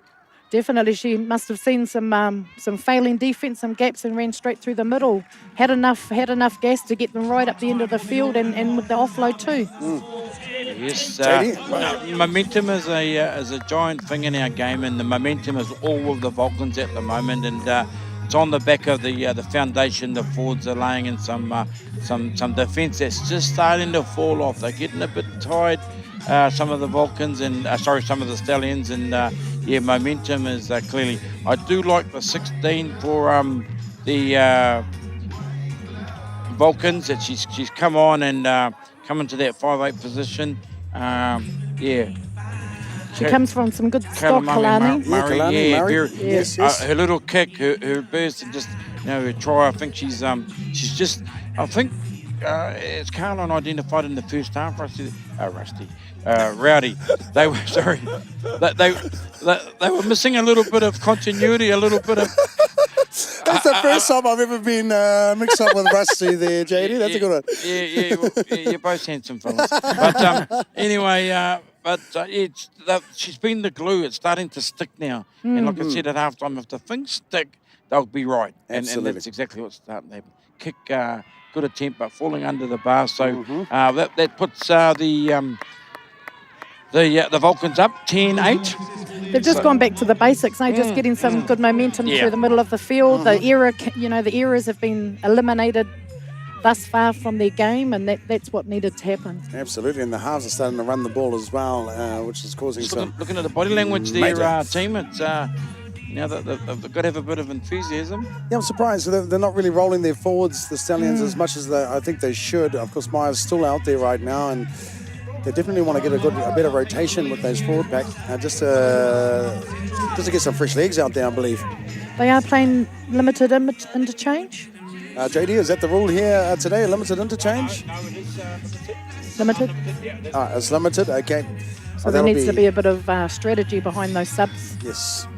S2: Definitely, she must have seen some failing defence, some gaps, and ran straight through the middle. Had enough gas to get them right up the end of the field, and with the offload too.
S3: Yes,
S1: JD?
S3: momentum is a giant thing in our game, and the momentum is all with the Vulcans at the moment, and it's on the back of the foundation the forwards are laying in some defence that's just starting to fall off. They're getting a bit tired, some of the Vulcans and some of the Stallions, and momentum is clearly. I do like the 16 for the Vulcans, that she's come on and come into that 5'8" position.
S2: She comes from some good stock, Kalani.
S1: Murray. Yes.
S3: Her little kick, her burst, and just her try. I think she's just. I think as Carlin identified in the first half, Rowdy. They were sorry. They were missing a little bit of continuity, a little bit of.
S1: That's the first time I've ever been mixed up with Rusty there, JD. That's a good one.
S3: Yeah, you're both handsome fellas. But anyway, she's been the glue. It's starting to stick now. And like I said at halftime, if the things stick, they'll be right. And that's exactly what's starting to happen. Kick, good attempt, but falling under the bar. So that puts the Vulcans up 10-8.
S2: They've just gone back to the basics, just getting some good momentum through the middle of the field. The errors have been eliminated thus far from their game, and that's what needed to happen.
S1: Absolutely, and the halves are starting to run the ball as well, which is causing some.
S3: Looking at the body language there, team, it's they've got to have a bit of enthusiasm.
S1: Yeah, I'm surprised they're not really rolling their forwards, the Stallions, as much as I think they should. Of course, Maya's still out there right now, and they definitely want to get a better rotation with those forward pack, just to get some fresh legs out there, I believe.
S2: They are playing limited interchange.
S1: JD, is that the rule here today? Limited interchange?
S3: No, it is
S2: limited.
S1: It's limited. Okay.
S2: So there needs to be a bit of strategy behind those subs.
S1: Yes.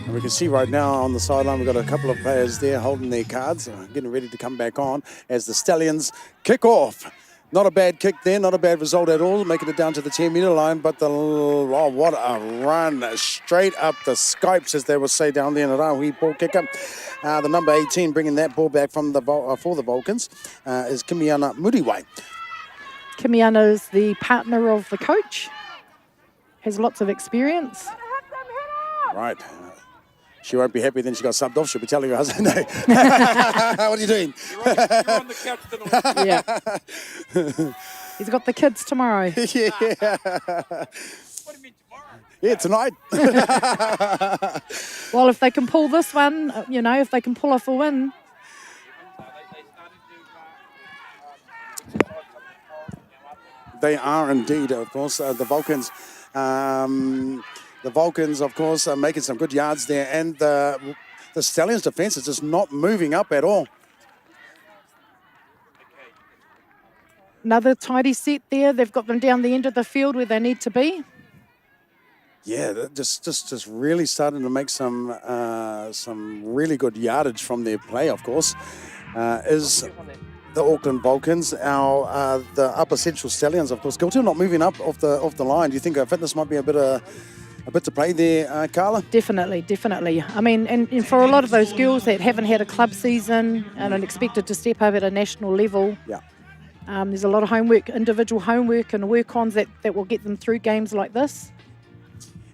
S1: And we can see right now on the sideline we've got a couple of players there holding their cards, getting ready to come back on as the Stallions kick off. Not a bad kick there, not a bad result at all, making it down to the 10-metre line, but what a run, straight up the Skypes, as they would say down there in Rahui ball kicker. The number 18 bringing that ball back from for the Vulcans is Kimiana Muriwai.
S2: Kimiana is the partner of the coach, has lots of experience.
S1: Right. She won't be happy then she got subbed off. She'll be telling her husband, no. What are you doing?
S3: You're on the couch tonight.
S2: Yeah. He's got the kids tomorrow.
S1: Yeah.
S3: What do you mean tomorrow?
S1: Yeah, tonight.
S2: Well, if they can pull this one, if they can pull off a win.
S1: They are indeed, of course, the Vulcans. The Vulcans, of course, are making some good yards there, and the Stallions' defence is just not moving up at all.
S2: Another tidy set there. They've got them down the end of the field where they need to be.
S1: Yeah, they're just really starting to make some really good yardage from their play, of course, is the Auckland Vulcans. The Upper Central Stallions, of course, still not moving up off the line. Do you think fitness might be a bit to play there, Carla?
S2: Definitely. I mean, and for a lot of those girls that haven't had a club season and are expected to step up at a national level, there's a lot of homework, individual homework and work-ons that will get them through games like this.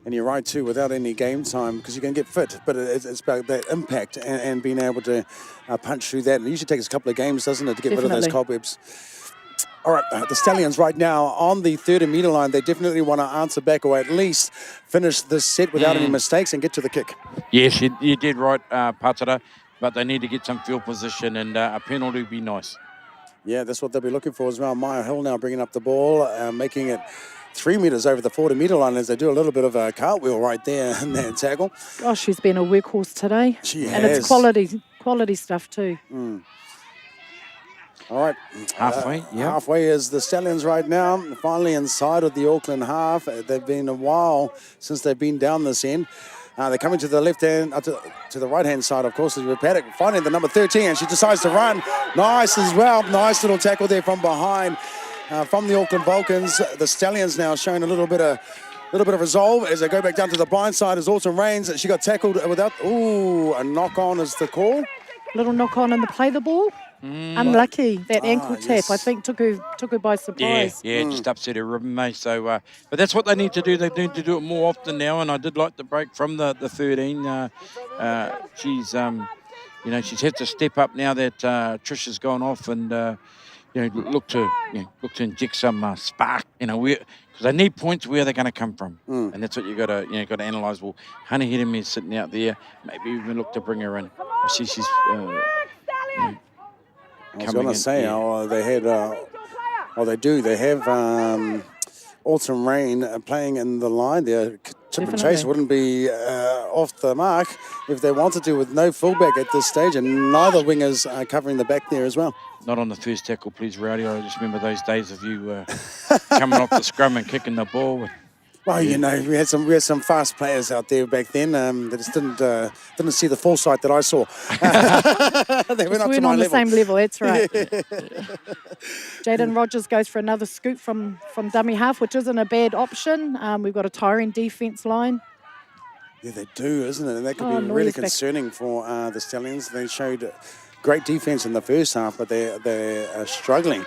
S1: And you're right too, without any game time, because you can get fit, but it's about that impact and being able to punch through that. It usually takes a couple of games, doesn't it, to get rid of those cobwebs. All right, the Stallions right now on the 30-metre line. They definitely want to answer back, or at least finish this set without any mistakes and get to the kick.
S3: Yes, you did right, Patara, but they need to get some field position, and a penalty would be nice.
S1: Yeah, that's what they'll be looking for as well. Maya Hill now bringing up the ball, making it 3 metres over the 40-metre line as they do a little bit of a cartwheel right there in that tackle.
S2: Gosh, she's been a workhorse today.
S1: She has.
S2: And it's quality stuff too.
S1: All right.
S3: Halfway, yeah.
S1: Halfway is the Stallions right now, finally inside of the Auckland half. They've been a while since they've been down this end. They're coming to the left hand, to the right hand side, of course, is Paddock finding the number 13, and she decides to run. Nice as well. Nice little tackle there from behind from the Auckland Vulcans. The Stallions now showing a little bit of resolve as they go back down to the blind side as Autumn Rains. She got tackled without, a knock on is the call.
S2: Little knock on in the play the ball. Unlucky. That ankle tap,
S1: yes.
S2: I think, took her by surprise.
S3: Yeah, just upset her ribbon, mate. So, but that's what they need to do. They need to do it more often now. And I did like the break from the 13. She's, she's had to step up now that Trish has gone off and, look to inject some spark. Because they need points where they're going to come from, and that's what you got to analyse. Well, Honey Hedemi is sitting out there. Maybe even look to bring her in. I see she's.
S1: I was going to say, they had, they do. They have Autumn Rain playing in the line there. Chip and Chase wouldn't be off the mark if they wanted to, with no fullback at this stage, and neither wingers are covering the back there as well.
S3: Not on the first tackle, please, Rowdy. I just remember those days of you coming off the scrum and kicking the ball.
S1: Well, we had some fast players out there back then that just didn't see the foresight that I saw. They went up to my
S2: on
S1: level.
S2: The same level, that's right. Jaden Rogers goes for another scoop from dummy half, which isn't a bad option. We've got a tiring defence line.
S1: Yeah, they do, isn't it? And that could be really concerning for the Stallions. They showed great defence in the first half, but they're struggling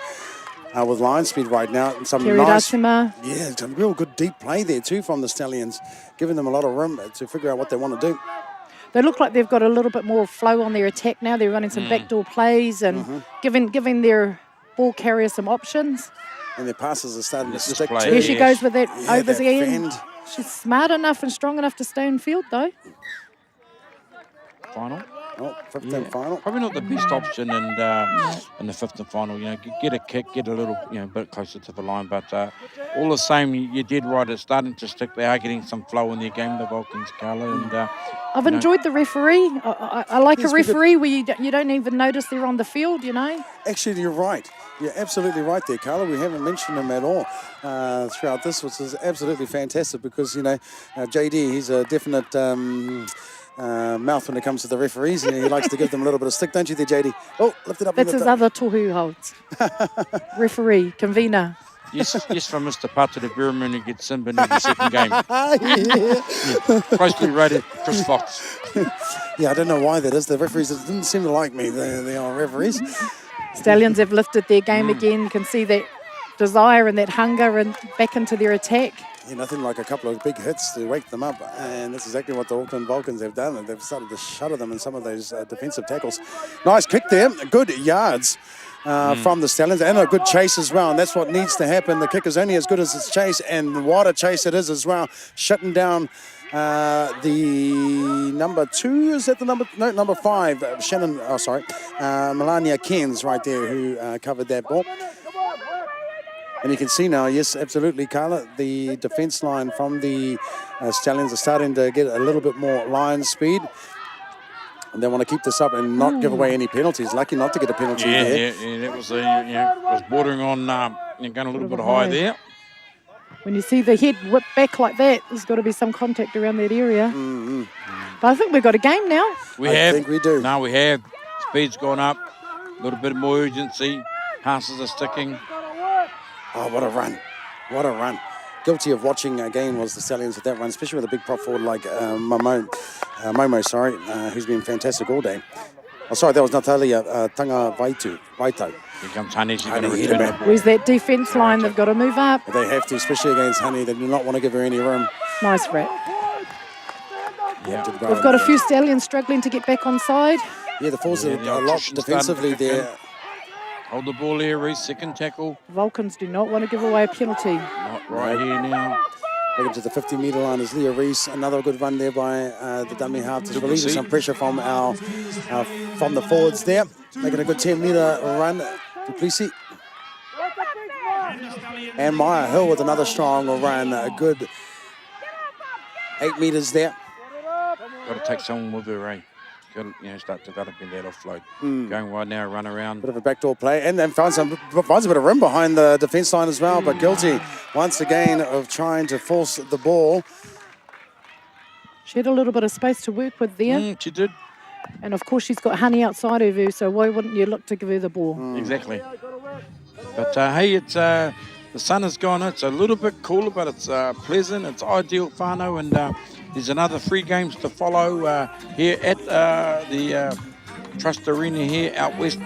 S1: with line speed right now. And some some real good deep play there too from the Stallions, giving them a lot of room to figure out what they want to do.
S2: They look like they've got a little bit more flow on their attack now. They're running some backdoor plays and giving their ball carrier some options.
S1: And their passes are starting to stick too.
S2: There she goes with that over the end.
S1: Fend.
S2: She's smart enough and strong enough to stay in field though.
S3: Final.
S1: Oh, 5th and final.
S3: Probably not the best option in the 5th and final. Get a kick, get a little, bit closer to the line. But all the same, you did right. It's starting to stick. They are getting some flow in their game, the Vulcans, Carla. And
S2: I've enjoyed the referee. I like a referee where you don't even notice they're on the field.
S1: Actually, you're right. You're absolutely right there, Carla. We haven't mentioned him at all throughout this, which is absolutely fantastic because JD, he's a definite. Mouth when it comes to the referees, and he likes to give them a little bit of stick, don't you there, JD? Oh, lift it up.
S2: That's his other tohu holds. Referee, convener.
S3: Yes, from Mr. Pata de Burman, who gets in in the second game. Closely rated Chris Fox.
S1: Yeah, I don't know why that is. The referees didn't seem to like me. They are referees.
S2: Stallions have lifted their game again. You can see that desire and that hunger and back into their attack.
S1: Yeah, nothing like a couple of big hits to wake them up, and that's exactly what the Auckland Vulcans have done. And they've started to shuttle them in some of those defensive tackles. Nice kick there, good yards from the Stallions, and a good chase as well, and that's what needs to happen. The kick is only as good as its chase, and what a chase it is as well, shutting down the number 2, is that the number? No, number 5, Melania Cairns right there, who covered that ball. And you can see now, yes, absolutely, Carla, the defence line from the Stallions are starting to get a little bit more line speed. And they want to keep this up and not give away any penalties. Lucky not to get a penalty there.
S3: Yeah, that was was bordering on going a little bit high there.
S2: When you see the head whip back like that, there's got to be some contact around that area. But I think we've got a game now.
S1: I think we do.
S3: No, we have. Speed's gone up. A little bit more urgency. Passes are sticking.
S1: Oh, what a run. What a run. Guilty of watching again was the Stallions with that run, especially with a big prop forward like Momo, who's been fantastic all day. Oh, sorry, that was Natalia Vaito.
S3: Here comes Honey. She's going to return the ball.
S2: Where's that defence line? They've got to move up.
S1: They have to, especially against Honey. They do not want to give her any room.
S2: Nice wrap.
S1: Yeah.
S2: We've got a few Stallions struggling to get back on side.
S1: Yeah, the Falls are a lot defensively there.
S3: Hold the ball here, Reece, second tackle.
S2: Vulcans do not want to give away a penalty.
S3: Not right here now.
S1: Back to the 50-metre line is Leah Reece. Another good run there by the dummy half to relieve some pressure from from the forwards there. Making a good 10-metre run. Duplessis. And Maya Hill with another strong run. A good 8 metres there.
S3: Got to take someone with her, eh? Got to, start developing that offload. Going wide now, run around.
S1: Bit of a backdoor play, and then finds a bit of room behind the defence line as well, but guilty once again of trying to force the ball.
S2: She had a little bit of space to work with there.
S3: She did.
S2: And, of course, she's got Honey outside of her, so why wouldn't you look to give her the ball?
S3: Exactly. But, hey, it's the sun has gone. It's a little bit cooler, but it's pleasant. It's ideal whānau, and there's another 3 games to follow here at the Trust Arena here out west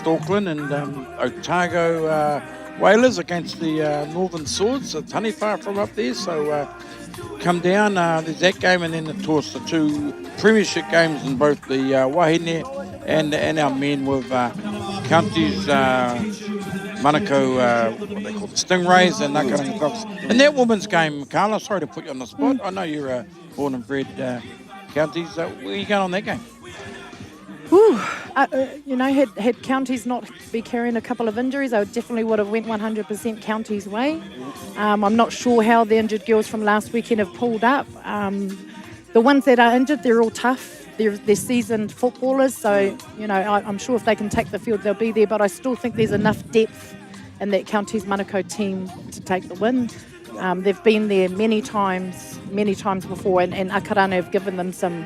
S3: Auckland, and Otago Whalers against the Northern Swords. It's honey far from up there, so come down. There's that game, and then of course the 2 premiership games in both the Wahine and our men with counties Manukau, what they call the Stingrays and Nakaranga Dogs. And that women's game, Carla, sorry to put you on the spot. I know you're born and bred counties. Where are you going on that game?
S2: Whew. Had Counties not be carrying a couple of injuries, I definitely would have went 100% Counties' way. I'm not sure how the injured girls from last weekend have pulled up. The ones that are injured, they're all tough. They're seasoned footballers, so, I'm sure if they can take the field, they'll be there. But I still think there's enough depth in that Counties Manukau team to take the win. They've been there many times before, and Akarana have given them some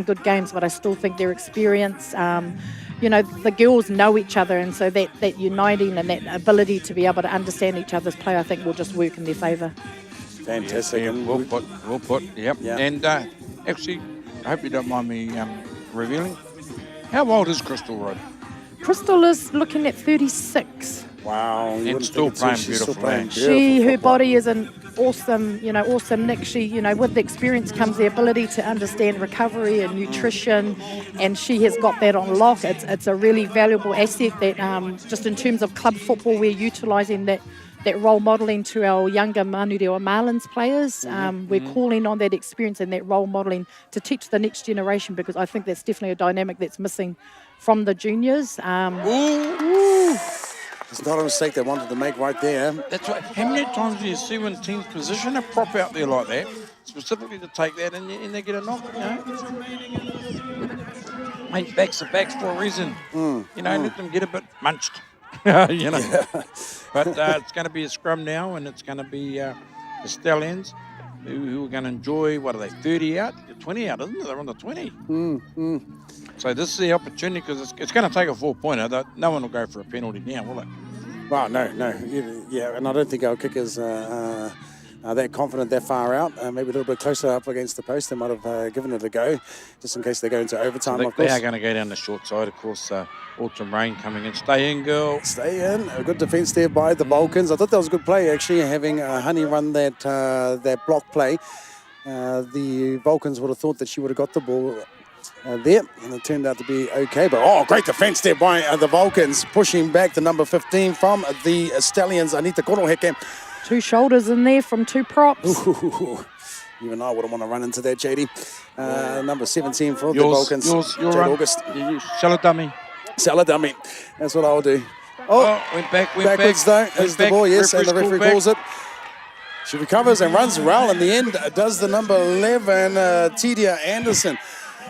S2: good games, but I still think their experience, the girls know each other, and so that uniting and that ability to be able to understand each other's play, I think will just work in their favour.
S1: Fantastic.
S3: Yeah, well put, yep. Yeah. And actually, I hope you don't mind me revealing, how old is Crystal Road?
S2: Crystal is looking at 36.
S1: Wow.
S3: And still playing
S2: beautifully. Her body is an awesome nick. She, with the experience comes the ability to understand recovery and nutrition, and she has got that on lock. It's a really valuable asset that just in terms of club football, we're utilising that role modelling to our younger Manureo Marlins players. We're calling on that experience and that role modelling to teach the next generation, because I think that's definitely a dynamic that's missing from the juniors.
S1: It's not a mistake they wanted to make right there.
S3: That's right. How many times do you see when teams position a prop out there like that, specifically to take that, and they get a knock? Mate, backs are backs for a reason. Let them get a bit munched. But it's going to be a scrum now, and it's going to be the Stallions who are going to enjoy, what are they, 30 out? 20 out, isn't it? They're on the 20. So this is the opportunity, because it's going to take a 4-pointer. No one will go for a penalty now, will it?
S1: Well, no. Yeah, and I don't think our kickers are that confident that far out. Maybe a little bit closer up against the post. They might have given it a go, just in case they go into overtime, of course.
S3: They are going to go down the short side, of course. Autumn rain coming in. Stay in, girl.
S1: Stay in. A good defence there by the Vulcans. I thought that was a good play, actually, having Honey run that block play. The Vulcans would have thought that she would have got the ball there, and it turned out to be okay. But, great defence there by the Vulcans, pushing back the number 15 from the Stallions, Anita Koroheke.
S2: 2 shoulders in there from 2 props.
S1: Ooh. Even I wouldn't want to run into that, JD. Number 17 for the Vulcans.
S3: Your
S1: Jade
S3: run.
S1: August.
S3: Salad dummy.
S1: That's what I'll do.
S3: Went
S1: backwards
S3: back.
S1: though, as the ball, yes, and the referee calls it. She recovers and runs well in the end. Does the number 11, Tidia Anderson.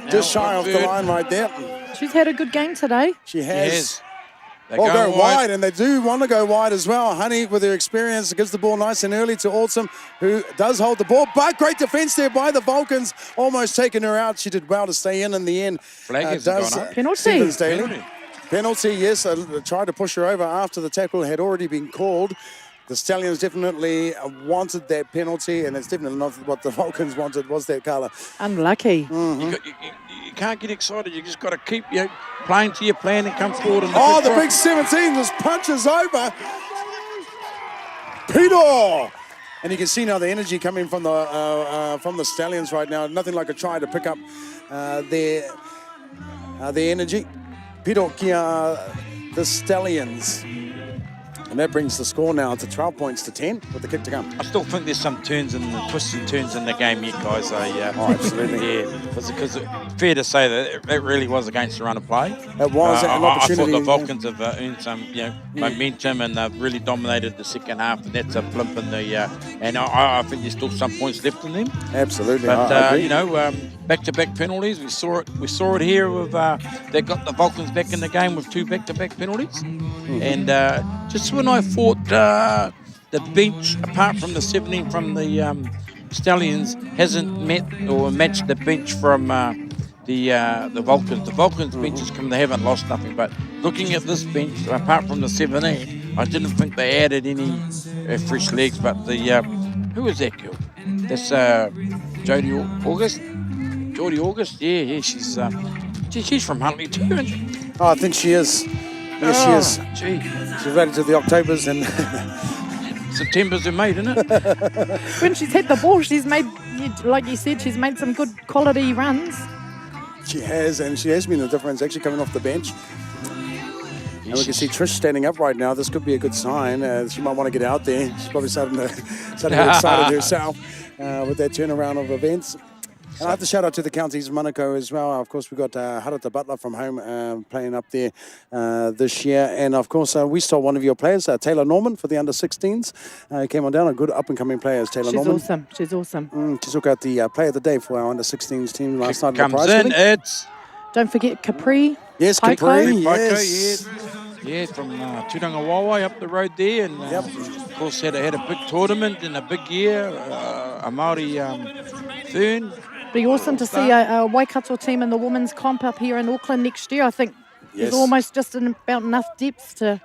S1: Just shy off the line right there.
S2: She's had a good game today.
S1: She has.
S3: They go
S1: wide, and they do want to go wide as well. Honey, with her experience, gives the ball nice and early to Autumn, who does hold the ball. But great defence there by the Vulcans, almost taking her out. She did well to stay in the end.
S3: Flag
S2: Penalty.
S1: Penalty, yes. Tried to push her over after the tackle had already been called. The Stallions definitely wanted that penalty, and it's definitely not what the Vulcans wanted, was that, Carla?
S2: Unlucky.
S3: You can't get excited. You just got to keep playing to your plan and come forward.
S1: And the big 17 just punches over. Peter! And you can see now the energy coming from the Stallions right now. Nothing like a try to pick up their energy. Peter kia the Stallions. And that brings the score now to 12 points to 10 with the kick to come.
S3: I still think there's some turns and twists and turns in the game yet, guys.
S1: Absolutely.
S3: Because fair to say that it really was against the run of play.
S1: It was an opportunity.
S3: I thought the Vulcans have earned some momentum, and they've really dominated the second half, and that's a blimp in the... and I think there's still some points left in them.
S1: Absolutely.
S3: But, back-to-back penalties. We saw it here with... they got the Vulcans back in the game with 2 back-to-back penalties. And just when I thought the bench, apart from the 17 from the Stallions hasn't met or matched the bench from the Vulcans. The Vulcans benches come, they haven't lost nothing. But looking at this bench, apart from the 17, I didn't think they added any fresh legs. But the who is that girl? That's Jodie August. Geordie August, yeah, she's from Huntley too, isn't she?
S1: Oh, I think she is. Yes, she is.
S3: Gee,
S1: She's ready to the Octobers and
S3: September's her mate, isn't it?
S2: When she's hit the ball, she's made, like you said, she's made some good quality runs.
S1: she has been the difference actually coming off the bench. And we can see Trish standing up right now. This could be a good sign. She might want to get out there. She's probably starting to get excited herself with that turnaround of events. And I have to shout out to the counties of Manukau as well. Of course, we've got Harata Butler from home playing up there this year. And of course, we saw one of your players, Taylor Norman, for the under-16s. Came on down, a good up-and-coming player, Taylor Norman.
S2: She's awesome.
S1: She took out the player of the day for our under-16s team last night.
S3: Comes in, it's...
S2: Don't forget Capri.
S1: Yes,
S2: Paiko.
S1: Capri,
S3: Paiko,
S1: yes.
S3: Yeah, from Turangawawa up the road there. And of course, had a big tournament in a big year. A Māori Fern.
S2: Be awesome to see a Waikato team in the women's comp up here in Auckland next year. I think there's almost just about enough depth to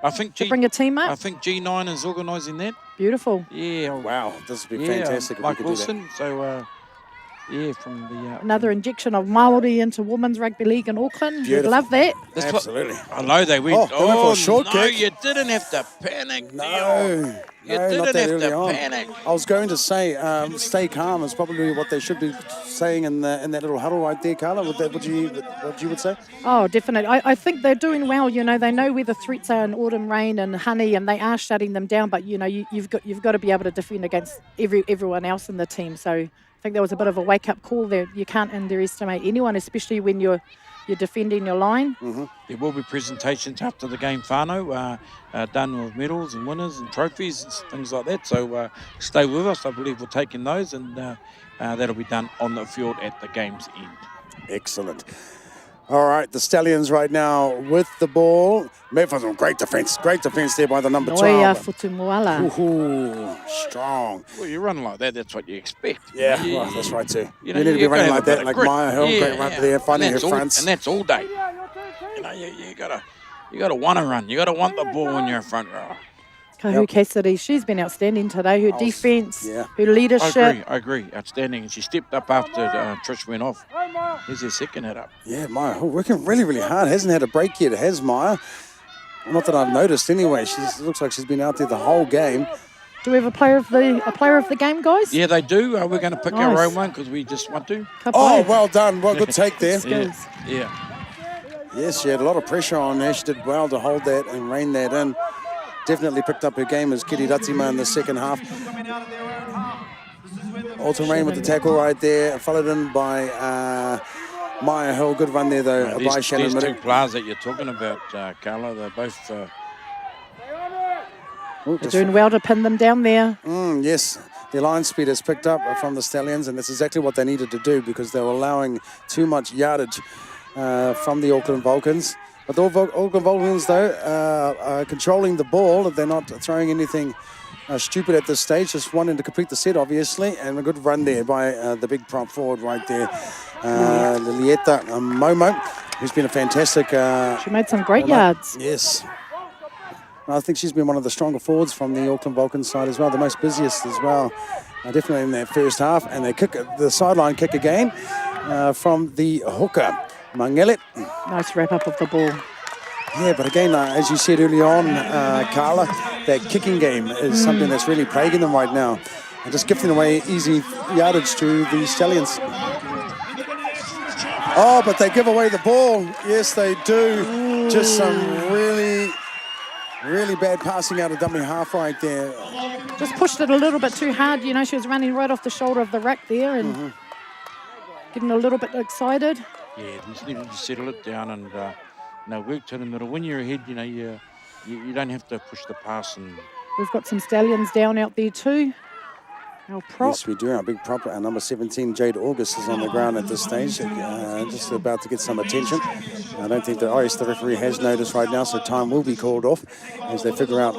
S2: bring a team up.
S3: I think G9 is organising that.
S2: Beautiful.
S3: Yeah.
S1: Wow, this would be fantastic if we
S3: Mike
S1: could
S3: Wilson.
S1: do that.
S3: So, from the...
S2: Another injection of Māori into women's rugby league in Auckland. We'd love that.
S1: Absolutely.
S3: I know they went...
S1: They went for a short
S3: no,
S1: kick.
S3: you didn't have to panic.
S1: No.
S3: You
S1: not
S3: didn't
S1: that
S3: have
S1: early
S3: to
S1: on.
S3: panic.
S1: I was going to say, stay calm is probably what they should be saying in that little huddle right there, Carla. What you would say?
S2: Oh, definitely. I think they're doing well. You know, they know where the threats are in autumn rain and honey, and they are shutting them down. But you know, you've got to be able to defend against everyone else in the team. So I think there was a bit of a wake up call there. You can't underestimate anyone, especially when you're defending your line.
S3: There will be presentations after the game, whānau, done with medals and winners and trophies and things like that. So stay with us. I believe we're taking those, and that'll be done on the field at the game's end.
S1: Excellent. All right, the Stallions right now with the ball. Great defence there by the number 12.
S2: Futumuala.
S1: Ooh, strong.
S3: Well, you run like that, that's what you expect.
S1: Yeah, well, that's right too.
S3: You know,
S1: you need to be
S3: you've
S1: running
S3: got
S1: like
S3: to have
S1: that,
S3: a
S1: like
S3: bit of
S1: Maya Hill, great run there, finding her fronts.
S3: And that's all day. You know, you gotta want to run. You gotta want the ball when you're in front row.
S2: Kahu Cassidy, she's been outstanding today. Her defence, her leadership.
S3: I agree. Outstanding. And she stepped up after Trish went off. Here's her second hit up.
S1: Yeah, Maya Hill working really, really hard. Hasn't had a break yet, has Maya? Not that I've noticed anyway. She looks like she's been out there the whole game.
S2: Do we have a player of the game, guys?
S3: Yeah, they do. We're going to pick our own one because we just want to.
S1: Oh, well done. Well, good take there.
S3: Yeah.
S1: Yes, she had a lot of pressure on there. She did well to hold that and rein that in. Definitely picked up her game as Kiri Ratsima in the second half. Alton Rain with the tackle right there, followed in by Maya Hill. Good run there, though, by Shannon
S3: These two
S1: Middick.
S3: players that you're talking about, Carla, they're both...
S2: They're doing well to pin them down there.
S1: Yes, the line speed has picked up from the Stallions, and that's exactly what they needed to do because they were allowing too much yardage from the Auckland Vulcans. But the Auckland Vulcans, though, are controlling the ball. They're not throwing anything stupid at this stage, just wanting to complete the set, obviously. And a good run there by the big prop forward right there, Lilieta Momo, who's been a fantastic...
S2: she made some great yards.
S1: Yes. I think she's been one of the stronger forwards from the Auckland Vulcans side as well, the most busiest as well, definitely in that first half. And they kick the sideline kick again from the hooker, Mangelet.
S2: Nice wrap-up of the ball.
S1: Yeah, but again, as you said early on, Carla, that kicking game is something that's really plaguing them right now. And just gifting away easy yardage to the Stallions. Oh, but they give away the ball. Yes, they do. Just some really bad passing out of dummy half right there.
S2: Just pushed it a little bit too hard. You know, she was running right off the shoulder of the ruck there and getting a little bit excited.
S3: Yeah, just needed to settle it down and work to the middle. When you're ahead, you know, you don't have to push the pass. And
S2: we've got some Stallions down out there too. Our prop.
S1: Yes, we do. Our big prop, our number 17, Jade August, is on the ground at this stage, just about to get some attention. I don't think the referee has noticed right now, so time will be called off as they figure out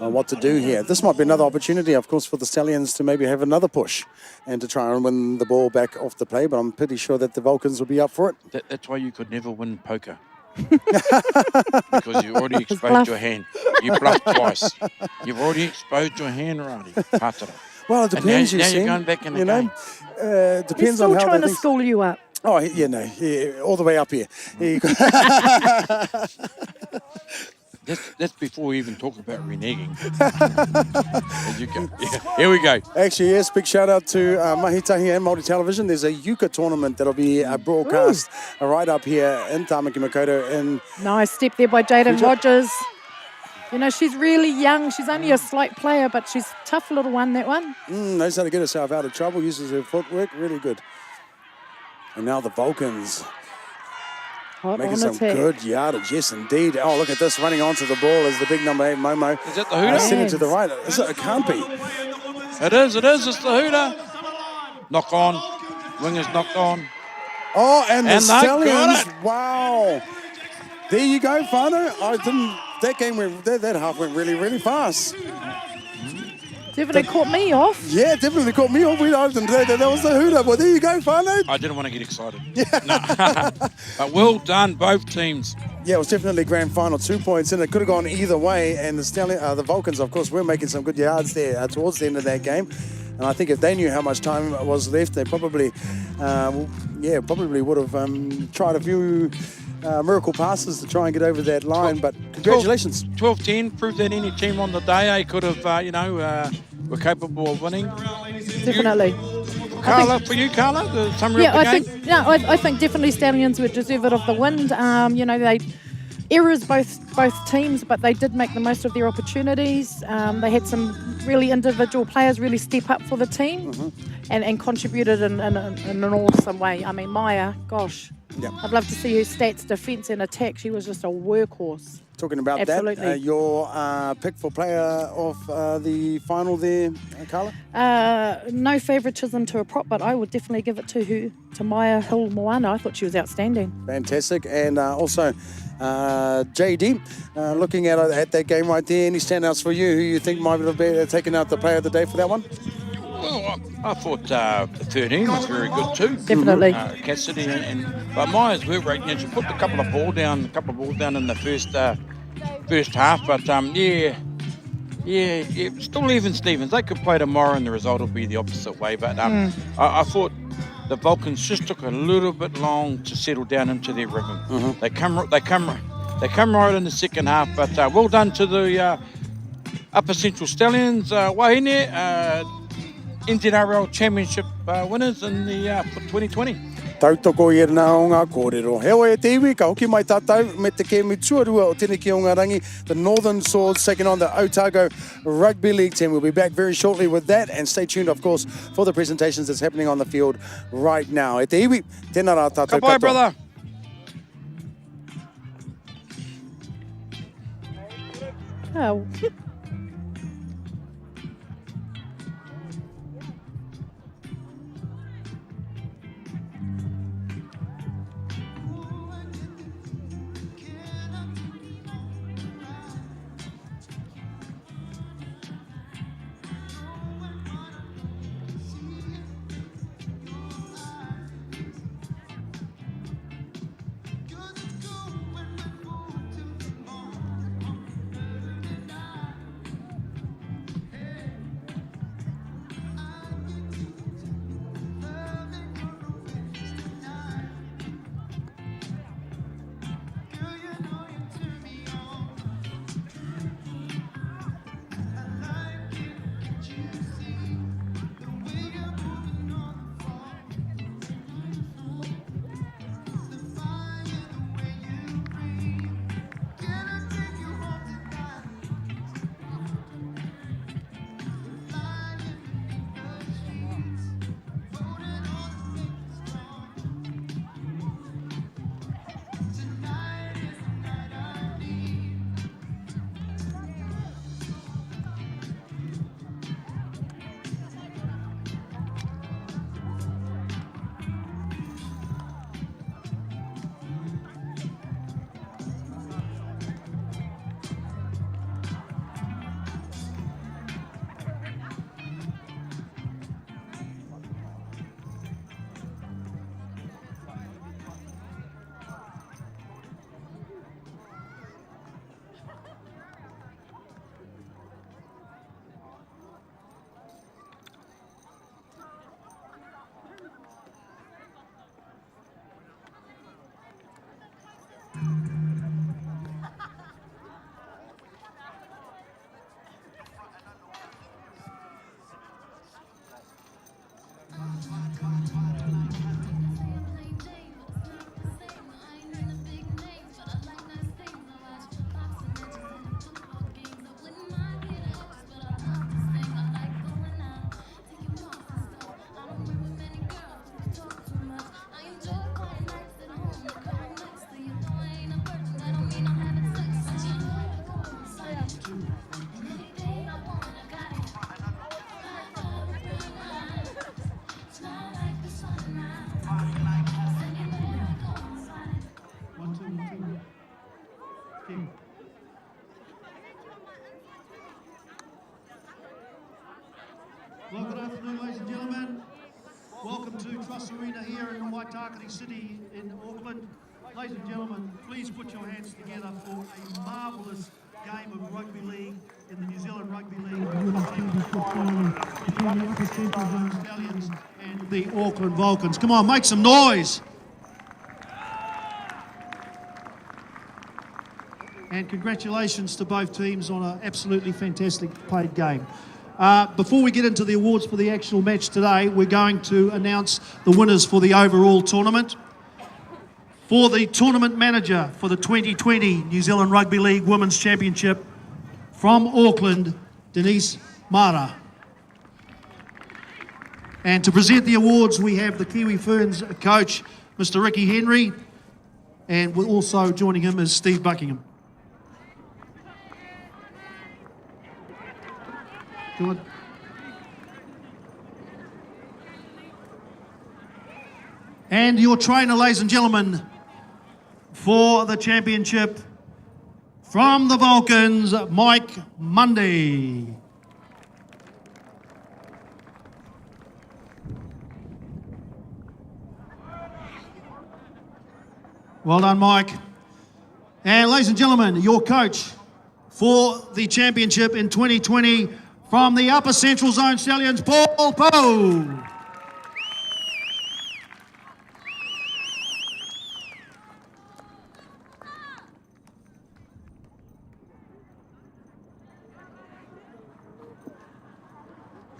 S1: what to do here. This might be another opportunity, of course, for the Stallions to maybe have another push and to try and win the ball back off the play, but I'm pretty sure that the Vulcans will be up for it.
S3: That's why you could never win poker. Because you already exposed your hand. You bluffed twice. You've already exposed your hand, Rowdy. Patara.
S1: Well, it depends,
S3: now
S1: you see.
S3: you're going back in the game.
S1: Depends
S2: We're
S1: on
S2: still
S1: how
S2: trying
S1: they
S2: to school you up.
S1: Oh, yeah, no, yeah, all the way up here.
S3: That's before we even talk about reneging. As you go. Yeah, here we go.
S1: Actually, yes, big shout out to Mahitahi and Māori Television. There's a Yuka tournament that'll be broadcast right up here in Tamaki Makaurau. In
S2: Nice step there by Jaden Rogers. You know, she's really young. She's only a slight player, but she's a tough little one, that one.
S1: knows how to get herself out of trouble, uses her footwork, really good. And now the Vulcans
S2: Hot
S1: making
S2: on
S1: some
S2: attack.
S1: good yardage, yes indeed. Oh, look at this, running onto the ball is the big number 8, Momo.
S3: Is that the hooter?
S1: Send it to the right. It can't be.
S3: It is, it's the hooter. Knock on. Wingers knocked on.
S1: Oh, and the
S3: And they got
S1: Stallions,
S3: it.
S1: wow. There you go, Whānau. That game went, that half went really, really fast.
S2: Definitely caught me off.
S1: Yeah, definitely caught me off. That was the hooter. Well, there you go, Whānau.
S3: I didn't want to get excited. No. But well done, both teams.
S1: Yeah, it was definitely grand final, 2 points in. It could have gone either way. And the Vulcans, of course, were making some good yards there towards the end of that game. And I think if they knew how much time was left, they probably, would have tried a few miracle passes to try and get over that line. But congratulations.
S3: 12-10 proved that any team on the day could have, were capable of winning.
S2: Definitely.
S3: Carla, the summary of the game?
S2: I think definitely Stallions were deserving of the win. They errors both teams, but they did make the most of their opportunities. They had some really individual players really step up for the team and contributed in an awesome way. I mean, Maya, gosh, I'd love to see her stats, defence and attack. She was just a workhorse.
S1: Talking about that, your pick for player of the final there, Carla?
S2: No favouritism to a prop, but I would definitely give it to Maya Hill Moana. I thought she was outstanding.
S1: Fantastic. And also JD, looking at that game right there, any standouts for you who you think might have been taken out the player of the day for that one?
S3: Well, I thought 13 was very good too.
S2: Definitely.
S3: Cassidy but Maya's work rate, she put a couple of balls down in the first half, but still even Stevens. They could play tomorrow and the result will be the opposite way. But I thought the Vulcans just took a little bit long to settle down into their rhythm. They come right in the second half. But well done to the Upper Central Stallions, Wahine, NZRL Championship winners in the for 2020.
S1: Tautoko i rana o ngā kōrero. Hewa e te iwi, ka hoki mai tātou me te ke mituarua o tēnei ki o ngā rangi. The Northern Swords taking on the Otago Rugby League team. We'll be back very shortly with that, and stay tuned, of course, for the presentations that's happening on the field right now. E te iwi, tēnā rā tātou
S3: Goodbye,
S1: katoa.
S3: brother.
S2: Oh.
S5: Well, good afternoon, ladies and gentlemen. Welcome to Trust Arena here in Waitakere City in Auckland. Ladies and gentlemen, please put your hands together for a marvellous game of rugby league in the New Zealand Rugby League Women's Championship final between the Upper Central Zone Stallions and the Auckland Vulcans. Come on, make some noise. And congratulations to both teams on an absolutely fantastic played game. Before we get into the awards for the actual match today, we're going to announce the winners for the overall tournament. For the tournament manager for the 2020 New Zealand Rugby League Women's Championship from Auckland, Denise Mara. And to present the awards, we have the Kiwi Ferns coach, Mr. Ricky Henry, and also joining him is Steve Buckingham. Good. And your trainer, ladies and gentlemen, for the championship from the Vulcans, Mike Mundy. Well done, Mike. And ladies and gentlemen, your coach for the championship in 2020 from the Upper Central Zone Stallions, Paul Poe.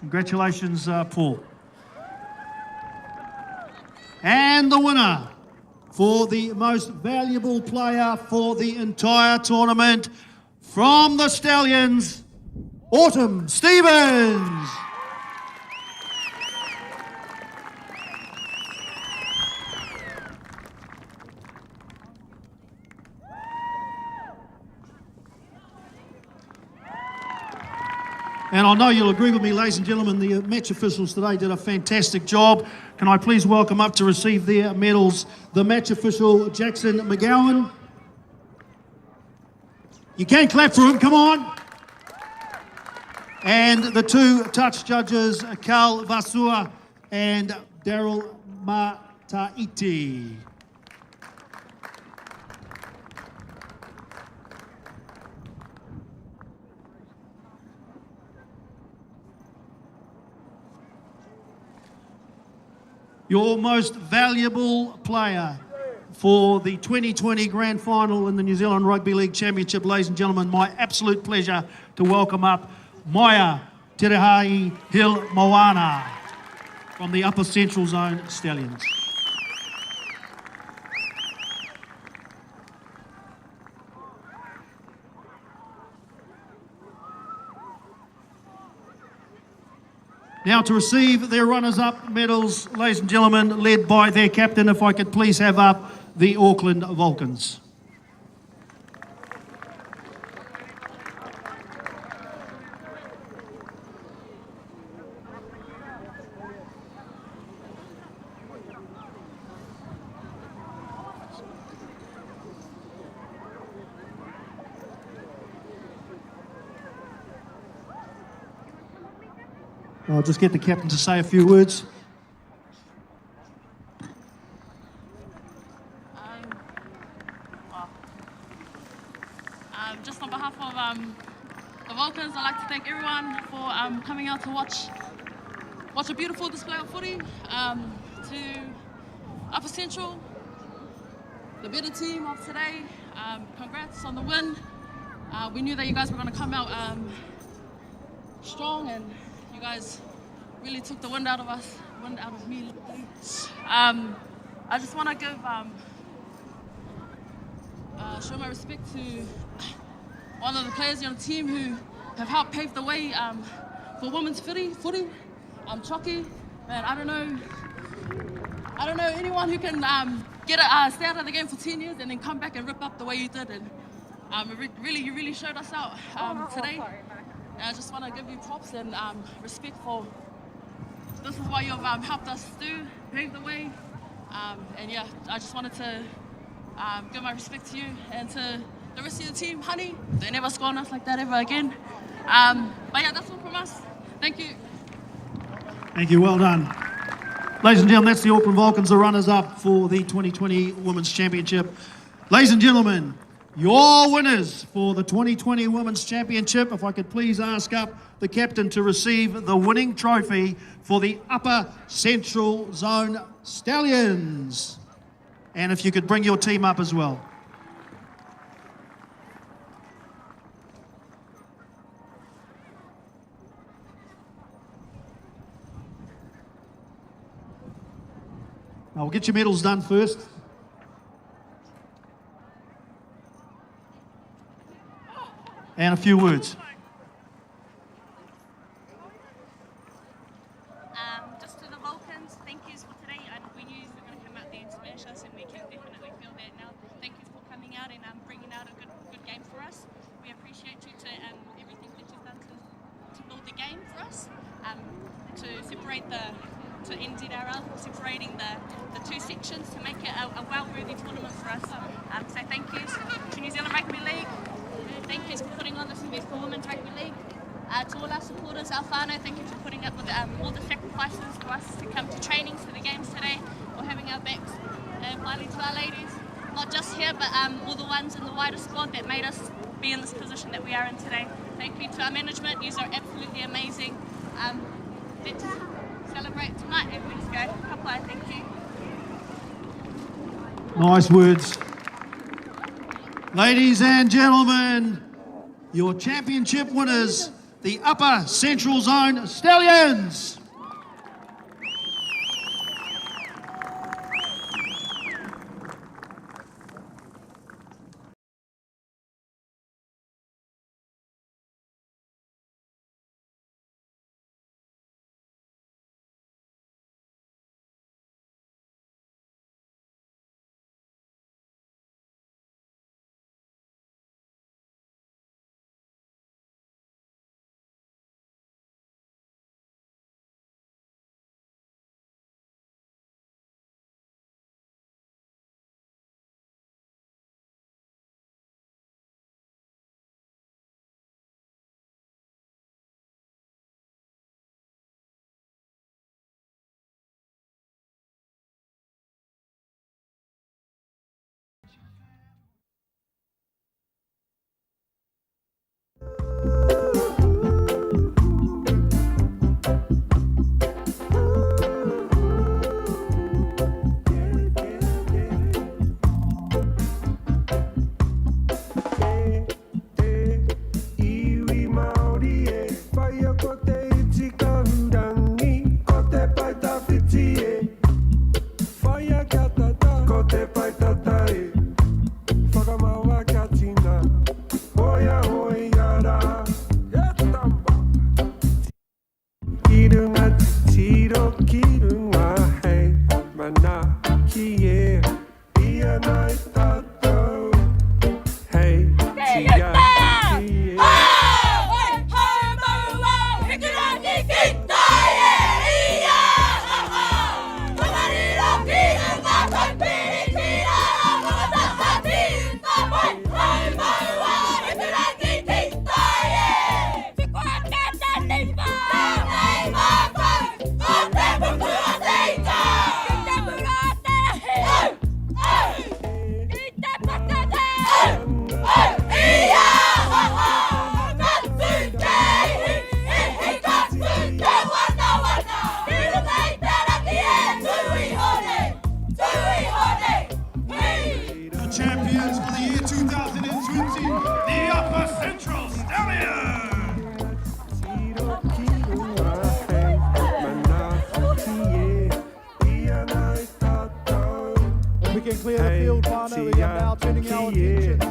S5: Congratulations, Paul. And the winner for the most valuable player for the entire tournament from the Stallions, Autumn Stevens. And I know you'll agree with me, ladies and gentlemen, the match officials today did a fantastic job. Can I please welcome up to receive their medals the match official, Jackson McGowan. You can clap for him, come on. And the two touch judges, Carl Vasua and Daryl Mataiti. Your most valuable player for the 2020 Grand Final in the New Zealand Rugby League Championship, ladies and gentlemen, my absolute pleasure to welcome up Maia Terehai Hill Moana from the Upper Central Zone Stallions. Now to receive their runners-up medals, ladies and gentlemen, led by their captain, if I could please have up the Auckland Vulcans. I'll just get the captain to say a few words.
S6: Just on behalf of the Vulcans, I'd like to thank everyone for coming out to watch a beautiful display of footy. To Upper Central, the better team of today, congrats on the win. We knew that you guys were going to come out strong, and you guys really took the wind out of us, wind out of me. I just want to give show my respect to one of the players on the team who have helped pave the way for women's footy. Chucky, man, I don't know anyone who can stay out of the game for 10 years and then come back and rip up the way you did. And you really showed us out today. And I just want to give you props and respect for this is what you've helped us do, pave the way. And yeah, I just wanted to give my respect to you and to the rest of the team. Honey, they never scorn us like that ever again. But yeah, that's all from us. Thank you.
S5: Thank you, well done. Ladies and gentlemen, that's the Auckland Vulcans, the runners-up for the 2020 Women's Championship. Ladies and gentlemen, your winners for the 2020 Women's Championship, if I could please ask up the captain to receive the winning trophy for the Upper Central Zone Stallions. And if you could bring your team up as well. Now, we'll get your medals done first. And a few words.
S7: Just to the Vulcans, thank yous for today. We knew you were going to come out there and smash us, and we can definitely feel that now. Thank you for coming out and bringing out a good game for us. We appreciate you to everything that you've done to build the game for us, to separate to NZRL, separating the two sections to make it a well-worthy tournament for us. So thank yous to New Zealand Rugby League. Thank you for putting on this event for Women's Rugby League. To all our supporters, our whānau, thank you for putting up with all the sacrifices for us to come to trainings for the games today, or having our backs. Finally to our ladies, not just here, but all the ones in the wider squad that made us be in this position that we are in today. Thank you to our management, you are absolutely amazing. Let's celebrate tonight and we just go, kapai, thank you.
S5: Nice words. Ladies and gentlemen, your championship winners, the Upper Central Zone Stallions. Champions for the year 2020, the Upper Central Stallions!
S8: We can clear the field, partner. We are now turning our attention